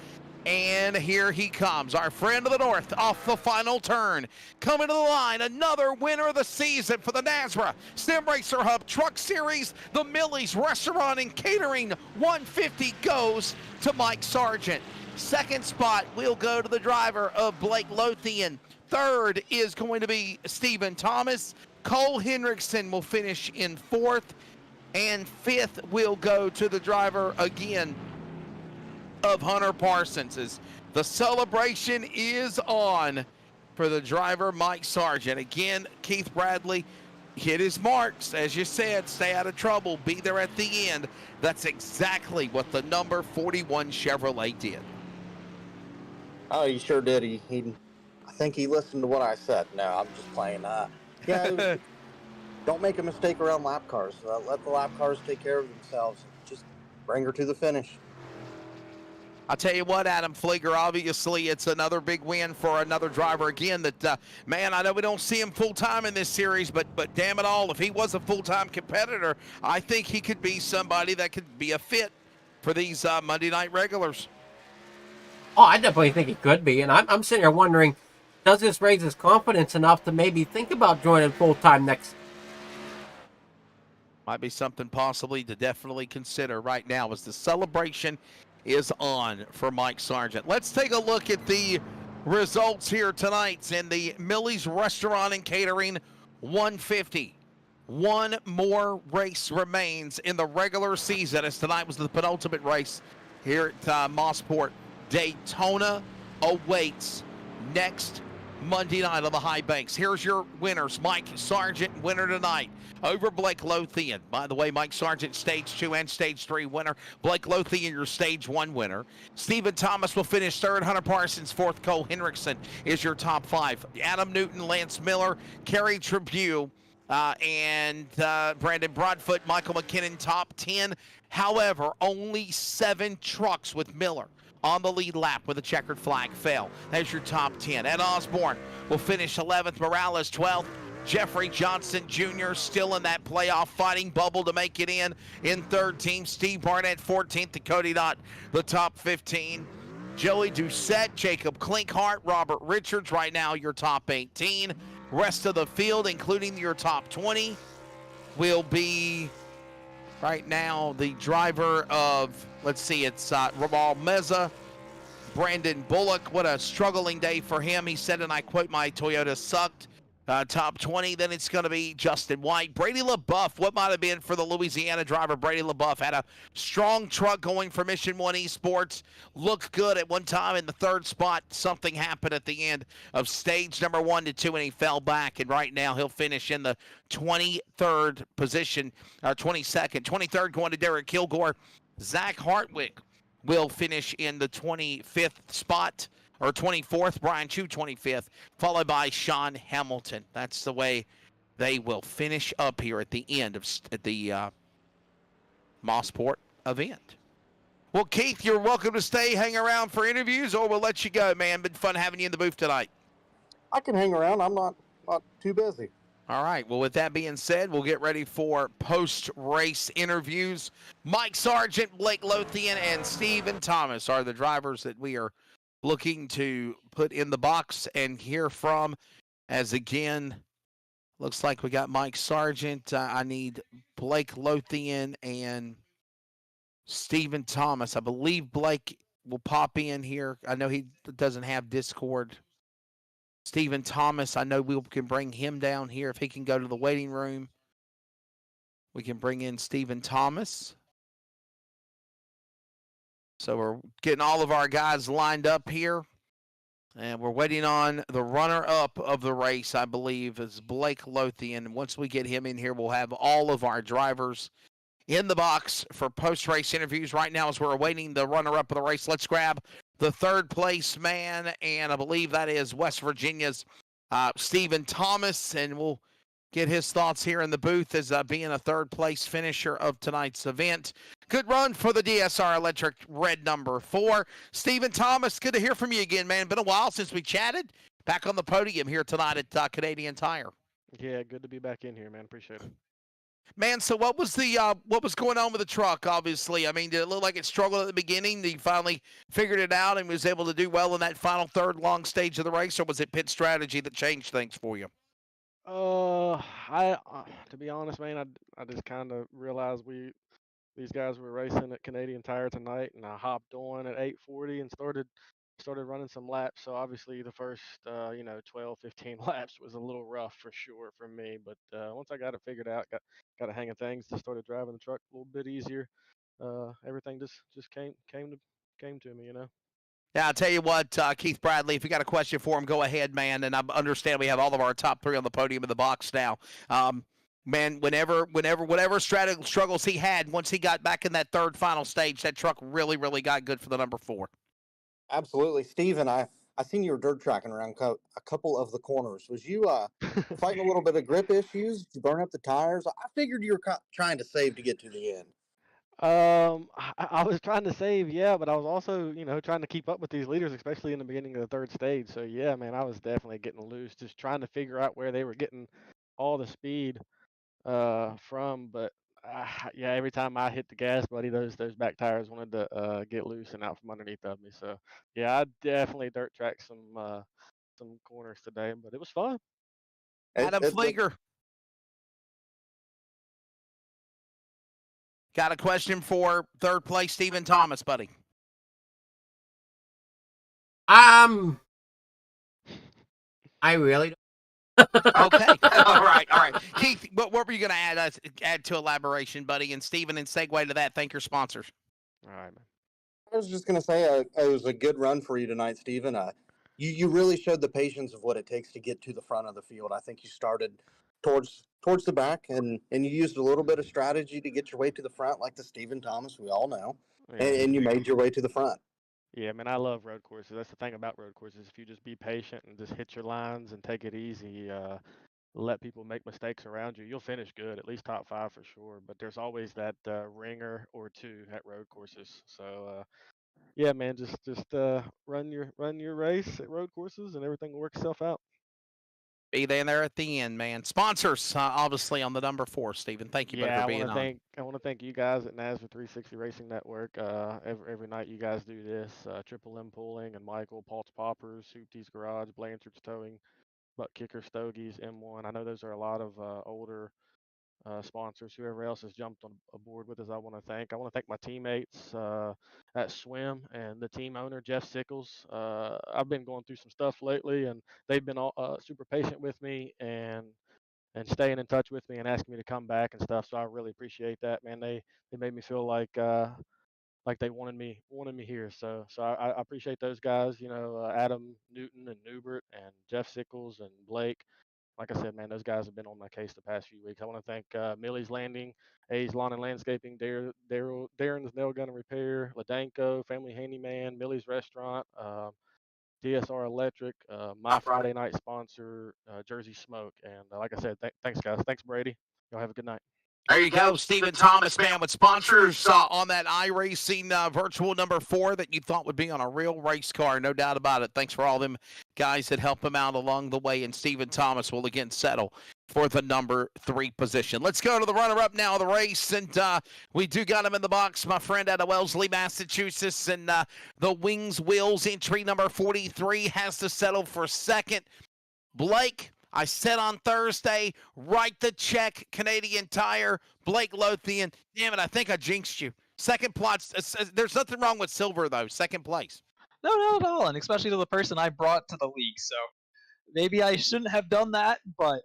And here he comes, our friend of the North, off the final turn. Coming to the line, another winner of the season for the NASRA Sim Racer Hub Truck Series. The Millie's Restaurant and Catering 150 goes to Mike Sargent. Second spot will go to the driver of Blake Lothian. Third is going to be Stephen Thomas. Cole Hendrickson will finish in fourth. And fifth will go to the driver again of Hunter Parsons. As the celebration is on for the driver, Mike Sargent. Again, Keith Bradley hit his marks. As you said, stay out of trouble, be there at the end. That's exactly what the number 41 Chevrolet did. Oh, he sure did. I think he listened to what I said. No, I'm just playing. Yeah, don't make a mistake around lap cars. Let the lap cars take care of themselves. Just bring her to the finish. I'll tell you what, Adam Flieger, obviously it's another big win for another driver again that, man, I know we don't see him full-time in this series, but damn it all, if he was a full-time competitor, I think he could be somebody that could be a fit for these Monday night regulars. Oh, I definitely think he could be. And I'm sitting here wondering, does this raise his confidence enough to maybe think about joining full-time next? Might be something possibly to definitely consider right now as the celebration is on for Mike Sargent. Let's take a look at the results here tonight in the Millie's Restaurant and Catering 150. One more race remains in the regular season, as tonight was the penultimate race here at Mosport. Daytona awaits next Monday night on the high banks. Here's your winners. Mike Sargent, winner tonight over Blake Lothian. By the way, Mike Sargent, stage 2 and stage 3 winner. Blake Lothian, your stage 1 winner. Stephen Thomas will finish third. Hunter Parsons fourth. Cole Hendrickson is your top 5. Adam Newton, Lance Miller, Kerry Tribune, and Brandon Broadfoot, Michael McKinnon, top 10. However, only 7 trucks with Miller on the lead lap with a checkered flag fell. That's your top 10. Ed Osborne will finish 11th. Morales 12th. Jeffrey Johnson Jr. still in that playoff fighting bubble to make it in third team. Steve Barnett 14th. To Cody Dott, the top 15. Joey Doucette, Jacob Klinkhart, Robert Richards, right now your top 18. Rest of the field, including your top 20, will be right now the driver of, let's see, it's Ramal Meza, Brandon Bullock. What a struggling day for him. He said, and I quote, "My Toyota sucked." Top 20, then it's going to be Justin White. Brady LaBeouf, what might have been for the Louisiana driver, Brady LaBeouf had a strong truck going for Mission 1 Esports. Looked good at one time in the third spot. Something happened at the end of stage number 1 to 2, and he fell back. And right now he'll finish in the 23rd position, 22nd. 23rd going to Derek Kilgore. Zach Hartwig will finish in the 25th spot. Or 24th, Brian Chu 25th, followed by Sean Hamilton. That's the way they will finish up here at the end of the Mosport event. Well, Keith, you're welcome to stay, hang around for interviews, or we'll let you go, man. Been fun having you in the booth tonight. I can hang around. I'm not too busy. All right. Well, with that being said, we'll get ready for post-race interviews. Mike Sargent, Blake Lothian, and Stephen Thomas are the drivers that we are looking to put in the box and hear from, as again, looks like we got Mike Sargent. I need Blake Lothian and Stephen Thomas. I believe Blake will pop in here. I know he doesn't have Discord. Stephen Thomas, I know we can bring him down here if he can go to the waiting room. We can bring in Stephen Thomas. So we're getting all of our guys lined up here. And we're waiting on the runner-up of the race, I believe, is Blake Lothian. Once we get him in here, we'll have all of our drivers in the box for post-race interviews. Right now, as we're awaiting the runner-up of the race, let's grab the third-place man, and I believe that is West Virginia's Stephen Thomas, and we'll get his thoughts here in the booth as being a third-place finisher of tonight's event. Good run for the DSR Electric red number 4. Stephen Thomas, good to hear from you again, man. Been a while since we chatted. Back on the podium here tonight at Canadian Tire. Yeah, good to be back in here, man. Appreciate it. Man, so what was going on with the truck? Obviously, I mean, did it look like it struggled at the beginning? Did you finally figured it out and was able to do well in that final third long stage of the race, or was it pit strategy that changed things for you? I to be honest, man, I just kind of realized these guys were racing at Canadian Tire tonight, and I hopped on at 8:40 and started running some laps. So obviously the first 12, 15 laps was a little rough for sure for me, but once I got it figured out, got a hang of things, just started driving the truck a little bit easier. Everything just came to me, you know. Yeah, I'll tell you what, Keith Bradley, if you got a question for him, go ahead, man. And I understand we have all of our top three on the podium in the box now. Man, whatever struggles he had, once he got back in that third final stage, that truck really, really got good for the number 4. Absolutely, Steven, I seen you were dirt tracking around a couple of the corners. Was you fighting a little bit of grip issues? Did you burn up the tires? I figured you were trying to save to get to the end. I was trying to save, yeah, but I was also, trying to keep up with these leaders, especially in the beginning of the third stage. So yeah, man, I was definitely getting loose, just trying to figure out where they were getting all the speed from. But yeah, every time I hit the gas, buddy, those back tires wanted to get loose and out from underneath of me. So yeah, I definitely dirt tracked some corners today, but it was fun. Adam Flieger. Got a question for third place Stephen Thomas, buddy. I really don't. Okay. all right. Keith, what were you going to add to elaboration, buddy? And Stephen, and segue to that, thank your sponsors. All right, man. I was just going to say it was a good run for you tonight, Steven. You really showed the patience of what it takes to get to the front of the field. I think you started towards the back, and you used a little bit of strategy to get your way to the front, like the Stephen Thomas we all know, Yeah. and you made your way to the front. Yeah, man, I love road courses. That's the thing about road courses. If you just be patient and just hit your lines and take it easy, let people make mistakes around you, you'll finish good, at least top 5 for sure. But there's always that ringer or two at road courses. So yeah, man, just run your race at road courses, and everything will work itself out. Be there at the end, man. Sponsors, obviously, on the number 4, Stephen. Thank you, buddy, for being on. I want to thank you guys at NASRA 360 Racing Network. Every night you guys do this. Triple M Pulling and Michael, Paul's Poppers, Soup Tea's Garage, Blanchard's Towing, Butt Kicker, Stogies, M1. I know those are a lot of older sponsors. Whoever else has jumped on aboard with us, I want to thank. I want to thank my teammates at Swim and the team owner, Jeff Sickles. I've been going through some stuff lately, and they've been all, super patient with me and staying in touch with me and asking me to come back and stuff. So I really appreciate that, man. They made me feel like they wanted me here. So I appreciate those guys. Adam Newton and Newbert and Jeff Sickles and Blake. Like I said, man, those guys have been on my case the past few weeks. I want to thank Millie's Landing, A's Lawn and Landscaping, Darren's Nail Gun and Repair, Ladanko, Family Handyman, Millie's Restaurant, DSR Electric, my Friday night sponsor, Jersey Smoke. And like I said, thanks, guys. Thanks, Brady. Y'all have a good night. There you go, Stephen Thomas, man, with sponsors on that iRacing virtual number 4 that you thought would be on a real race car, no doubt about it. Thanks for all them guys that help him out along the way, and Stephen Thomas will again settle for the number 3 position. Let's go to the runner-up now of the race, and we do got him in the box, my friend out of Wellesley, Massachusetts, and the Wings Wheels entry number 43 has to settle for second. Blake, I said on Thursday, write the check, Canadian Tire, Blake Lothian. Damn it, I think I jinxed you. Second place. There's nothing wrong with silver, though. Second place. No, not at all, and especially to the person I brought to the league. So maybe I shouldn't have done that, but...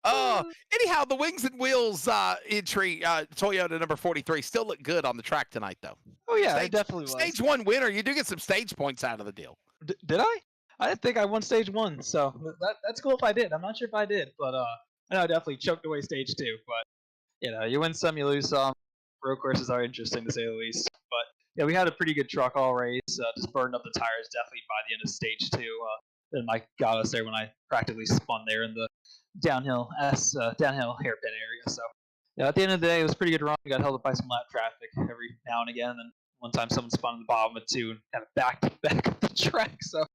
Anyhow, the Wings and Wheels entry, Toyota number 43, still look good on the track tonight, though. Oh, yeah, it definitely was. Stage 1 winner. You do get some stage points out of the deal. Did I? I didn't think I won stage 1, so that's cool if I did. I'm not sure if I did, but I know I definitely choked away stage 2. But you win some, you lose some. Road courses are interesting to say the least. But yeah, we had a pretty good truck all race. Just burned up the tires definitely by the end of stage 2. Then Mike got us there when I practically spun there in the downhill hairpin area. So yeah, at the end of the day, it was a pretty good run. We got held up by some lap traffic every now and again. And one time someone spun on the bottom of 2 and kind of back up the track. So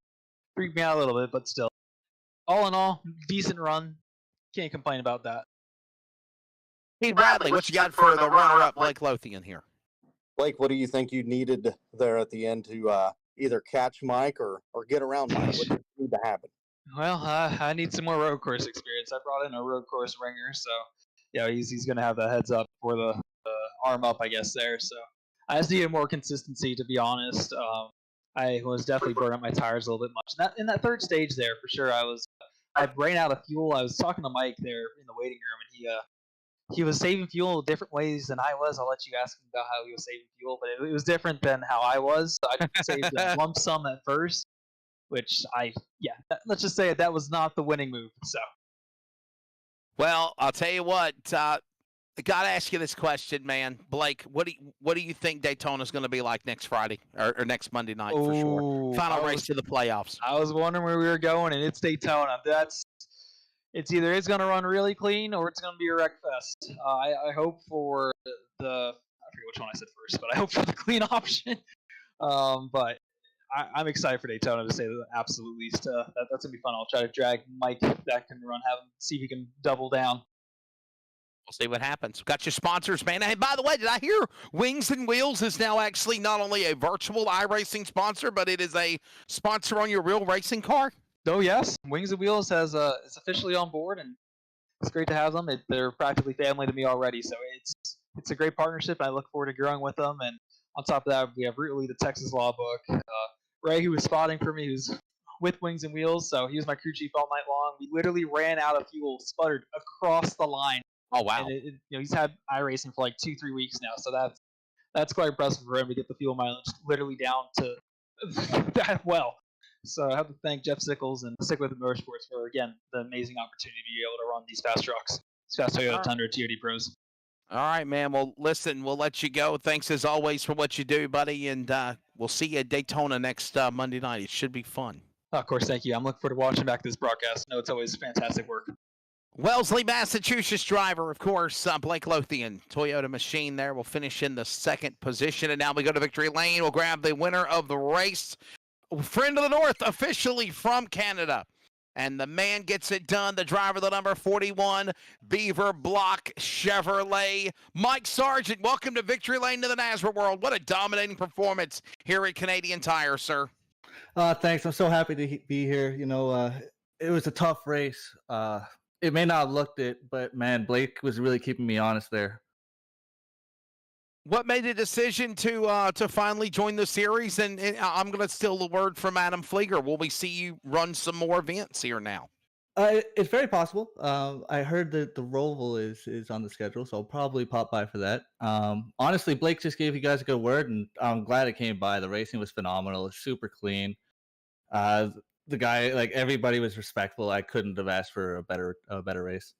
freaked me out a little bit, but still. All in all, decent run. can't complain about that. Hey, Bradley, what you got for the runner-up, Blake Lothian here? Blake, what do you think you needed there at the end to either catch Mike or get around Mike? What did need to happen? Well, I need some more road course experience. I brought in a road course ringer, so yeah, he's going to have the heads up for the arm up, I guess, there. So I just needed more consistency, to be honest. I was definitely burning up my tires a little bit much. In that third stage there, for sure, I ran out of fuel. I was talking to Mike there in the waiting room, and he was saving fuel different ways than I was. I'll let you ask him about how he was saving fuel, but it was different than how I was. So I saved a lump sum at first, which let's just say that was not the winning move. So, well, I'll tell you what. I got to ask you this question, man. Blake, what do you think Daytona's going to be like next Friday or next Monday night for sure? Final race to the playoffs. I was wondering where we were going, and it's Daytona. It's either it's going to run really clean or it's going to be a wreck fest. I hope for I forget which one I said first, but I hope for the clean option. But I'm excited for Daytona, to say the absolute least. That's going to be fun. I'll try to drag Mike back in the run, have him see if he can double down. We'll see what happens. Got your sponsors, man. Hey, by the way, did I hear Wings and Wheels is now actually not only a virtual iRacing sponsor, but it is a sponsor on your real racing car? Oh, yes. Wings and Wheels is officially on board, and it's great to have them. They're practically family to me already, so it's a great partnership. I look forward to growing with them. And on top of that, we have Root Lee, the Texas Law Book. Ray, who was spotting for me, who's with Wings and Wheels, so he was my crew chief all night long. We literally ran out of fuel, sputtered across the line. Oh, wow. And he's had iRacing for like 2-3 weeks now, so that's quite impressive for him to get the fuel mileage literally down to that well. So I have to thank Jeff Sickles and Stick With It Motorsports for, again, the amazing opportunity to be able to run these fast trucks, these fast Toyota Tundra TOD Pros. All right, man. Well, listen, we'll let you go. Thanks as always for what you do, buddy, and we'll see you at Daytona next Monday night. It should be fun. Of course, thank you. I'm looking forward to watching back this broadcast. I know it's always fantastic work. Wellesley, Massachusetts driver, of course, Blake Lothian, Toyota machine there. Will finish in the second position, and now we go to victory lane. We'll grab the winner of the race. Friend of the North, officially from Canada. And the man gets it done, the driver, the number 41, Beaver Block Chevrolet. Mike Sargent, welcome to Victory Lane to the NASRA World. What a dominating performance here at Canadian Tire, sir. Thanks. I'm so happy to be here. It was a tough race. It may not have looked it, but, man, Blake was really keeping me honest there. What made the decision to finally join the series? And I'm going to steal the word from Adam Flieger. Will we see you run some more events here now? It's very possible. I heard that the Roval is on the schedule, so I'll probably pop by for that. Honestly, Blake just gave you guys a good word, and I'm glad it came by. The racing was phenomenal. It's super clean. The guy, like, everybody was respectful. I couldn't have asked for a better race.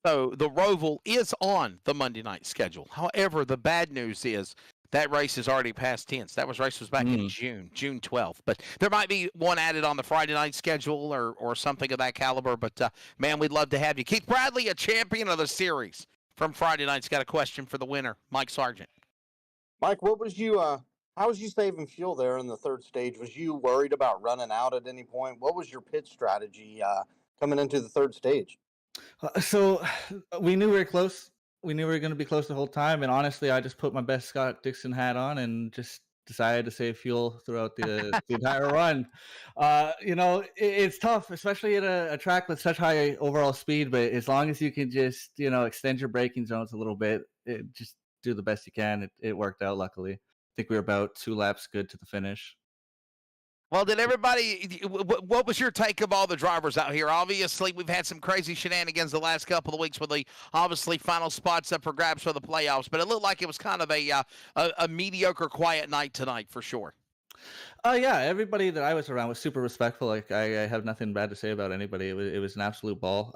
So the Roval is on the Monday night schedule. However, the bad news is that race is already past tense. That race was back in June 12th. But there might be one added on the Friday night schedule or something of that caliber. But, man, we'd love to have you. Keith Bradley, a champion of the series from Friday night's got a question for the winner, Mike Sargent. Mike, what was you how was you saving fuel there in the third stage? Was you worried about running out at any point? What was your pit strategy coming into the third stage? So we knew we were close. We knew we were going to be close the whole time. And honestly, I just put my best Scott Dixon hat on and just decided to save fuel throughout the entire run. It's tough, especially at a track with such high overall speed. But as long as you can just, extend your braking zones a little bit, just do the best you can. It worked out, luckily. I think we were about 2 laps good to the finish. Well, did everybody, what was your take of all the drivers out here? Obviously, we've had some crazy shenanigans the last couple of weeks with the, obviously, final spots up for grabs for the playoffs, but it looked like it was kind of a mediocre, quiet night tonight for sure. Yeah, everybody that I was around was super respectful. Like, I have nothing bad to say about anybody. It was an absolute ball.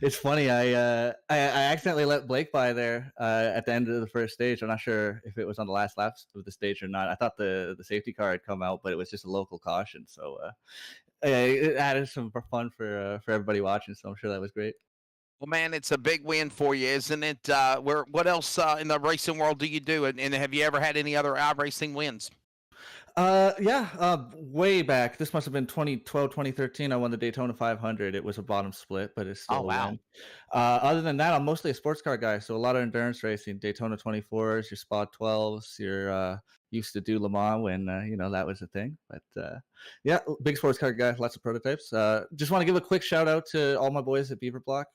It's funny. I accidentally let Blake by there at the end of the first stage. I'm not sure if it was on the last laps of the stage or not. I thought the safety car had come out, but it was just a local caution. So it added some fun for everybody watching. So I'm sure that was great. Well, man, it's a big win for you, isn't it? What else in the racing world do you do? And have you ever had any other iRacing wins? Yeah, way back. This must have been 2012, 2013. I won the Daytona 500. It was a bottom split, but it's still Oh, a wow. win. Other than that, I'm mostly a sports car guy, so a lot of endurance racing, Daytona 24s, your Spa 12s, your used to do Le Mans when that was a thing. But yeah, big sports car guy, lots of prototypes. Just want to give a quick shout out to all my boys at Beaver Block.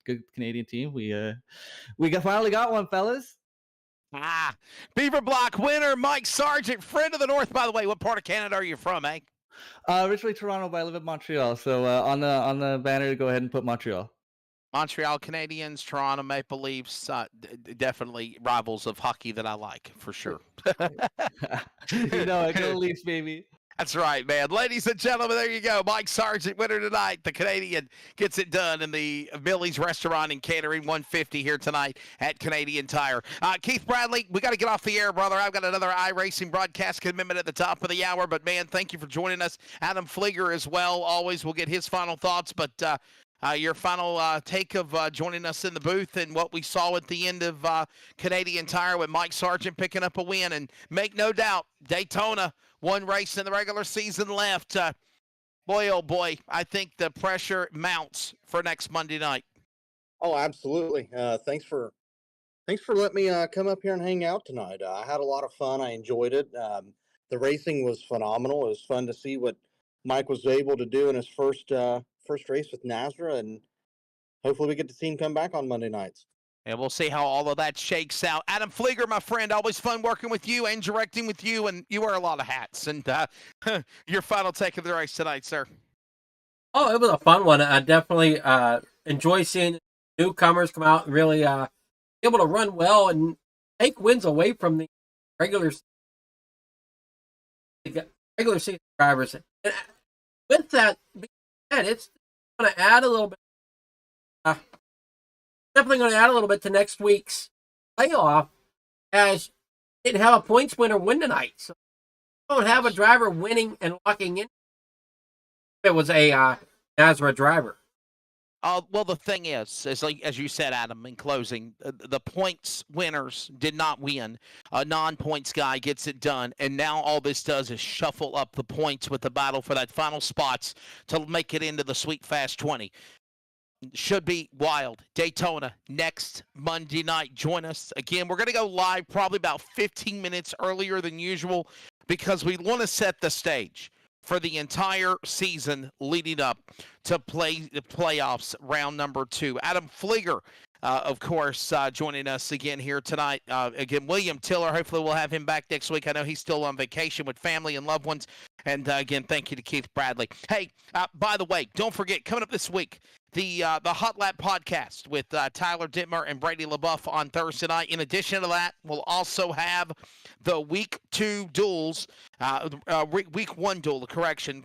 Good Canadian team. Finally got one, fellas. Beaver Block winner, Mike Sargent, friend of the North. By the way, what part of Canada are you from, eh? Originally Toronto, but I live in Montreal. So on the banner, go ahead and put Montreal. Montreal Canadiens, Toronto Maple Leafs, definitely rivals of hockey that I like, for sure. Go Leafs, baby. That's right, man. Ladies and gentlemen, there you go. Mike Sargent, winner tonight. The Canadian gets it done in the Millie's Restaurant and Catering 150 here tonight at Canadian Tire. Keith Bradley, we got to get off the air, brother. I've got another iRacing broadcast commitment at the top of the hour, but, man, thank you for joining us. Adam Flieger as well. Always will get his final thoughts, but your final take of joining us in the booth and what we saw at the end of Canadian Tire with Mike Sargent picking up a win. And make no doubt, Daytona, one race in the regular season left. Boy, oh boy, I think the pressure mounts for next Monday night. Oh, absolutely. Thanks for letting me come up here and hang out tonight. I had a lot of fun. I enjoyed it. The racing was phenomenal. It was fun to see what Mike was able to do in his first race with NASRA, and hopefully we get to see him come back on Monday nights. And we'll see how all of that shakes out. Adam Flieger, my friend, always fun working with you and directing with you, and you wear a lot of hats. And your final take of the race tonight, sir. Oh, it was a fun one. I definitely enjoy seeing newcomers come out and really able to run well and take wins away from the regular season drivers. And with that being said, it's going to add a little bit. Definitely going to add a little bit to next week's playoff, as you didn't have a points winner win tonight. So you don't have a driver winning and locking in. It was a NASRA driver. Well, the thing is like, as you said, Adam, in closing, the points winners did not win. A non-points guy gets it done, and now all this does is shuffle up the points with the battle for that final spots to make it into the Sweet Fast 20. Should be wild. Daytona next Monday night. Join us. Again, we're going to go live probably about 15 minutes earlier than usual because we want to set the stage for the entire season leading up to play the playoffs round number 2. Adam Flieger, of course, joining us again here tonight. Again, William Tiller, hopefully we'll have him back next week. I know he's still on vacation with family and loved ones. And again, thank you to Keith Bradley. Hey, by the way, don't forget, coming up this week, the Hot Lap podcast with Tyler Dittmer and Brady LaBeouf on Thursday night. In addition to that, we'll also have the Week 2 duels, Week 1 duel,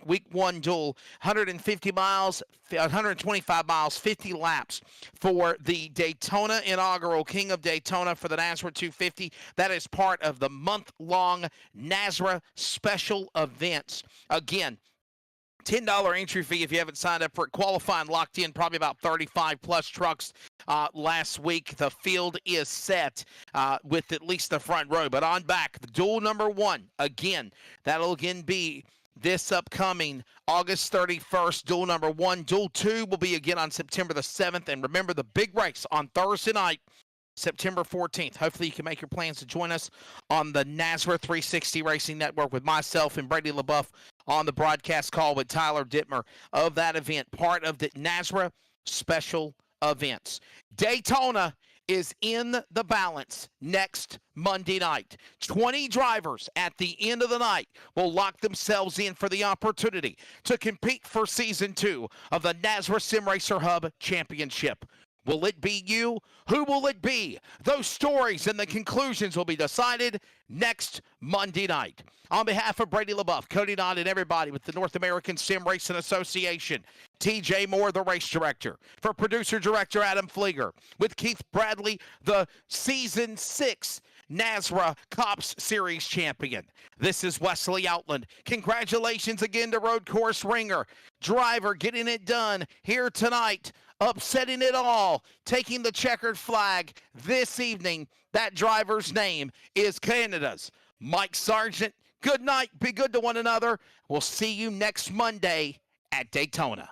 Week 1 duel, 150 miles, 125 miles, 50 laps for the Daytona inaugural King of Daytona for the NASRA 250. That is part of the month-long NASRA special events. Again, $10 entry fee if you haven't signed up for it. Qualifying locked in, probably about 35 plus trucks last week. The field is set with at least the front row. But on back, the duel number 1, again, that'll again be this upcoming August 31st, duel number 1. Duel 2 will be again on September the 7th. And remember, the big race on Thursday night, September 14th. Hopefully you can make your plans to join us on the NASRA 360 Racing Network with myself and Brady LaBeouf on the broadcast call with Tyler Dittmer of that event, part of the NASRA special events. Daytona is in the balance next Monday night. 20 drivers at the end of the night will lock themselves in for the opportunity to compete for Season 2 of the NASRA Sim Racer Hub Championship. Will it be you? Who will it be? Those stories and the conclusions will be decided next Monday night. On behalf of Brady LaBeouf, Cody Dodd, and everybody with the North American Sim Racing Association, TJ Moore, the race director, for producer-director Adam Flieger, with Keith Bradley, the Season 6 NASRA Cops Series champion. This is Wesley Outland. Congratulations again to Road Course Ringer. Driver getting it done here tonight, upsetting it all, taking the checkered flag this evening. That driver's name is Canada's Mike Sargent. Good night. Be good to one another. We'll see you next Monday at Daytona.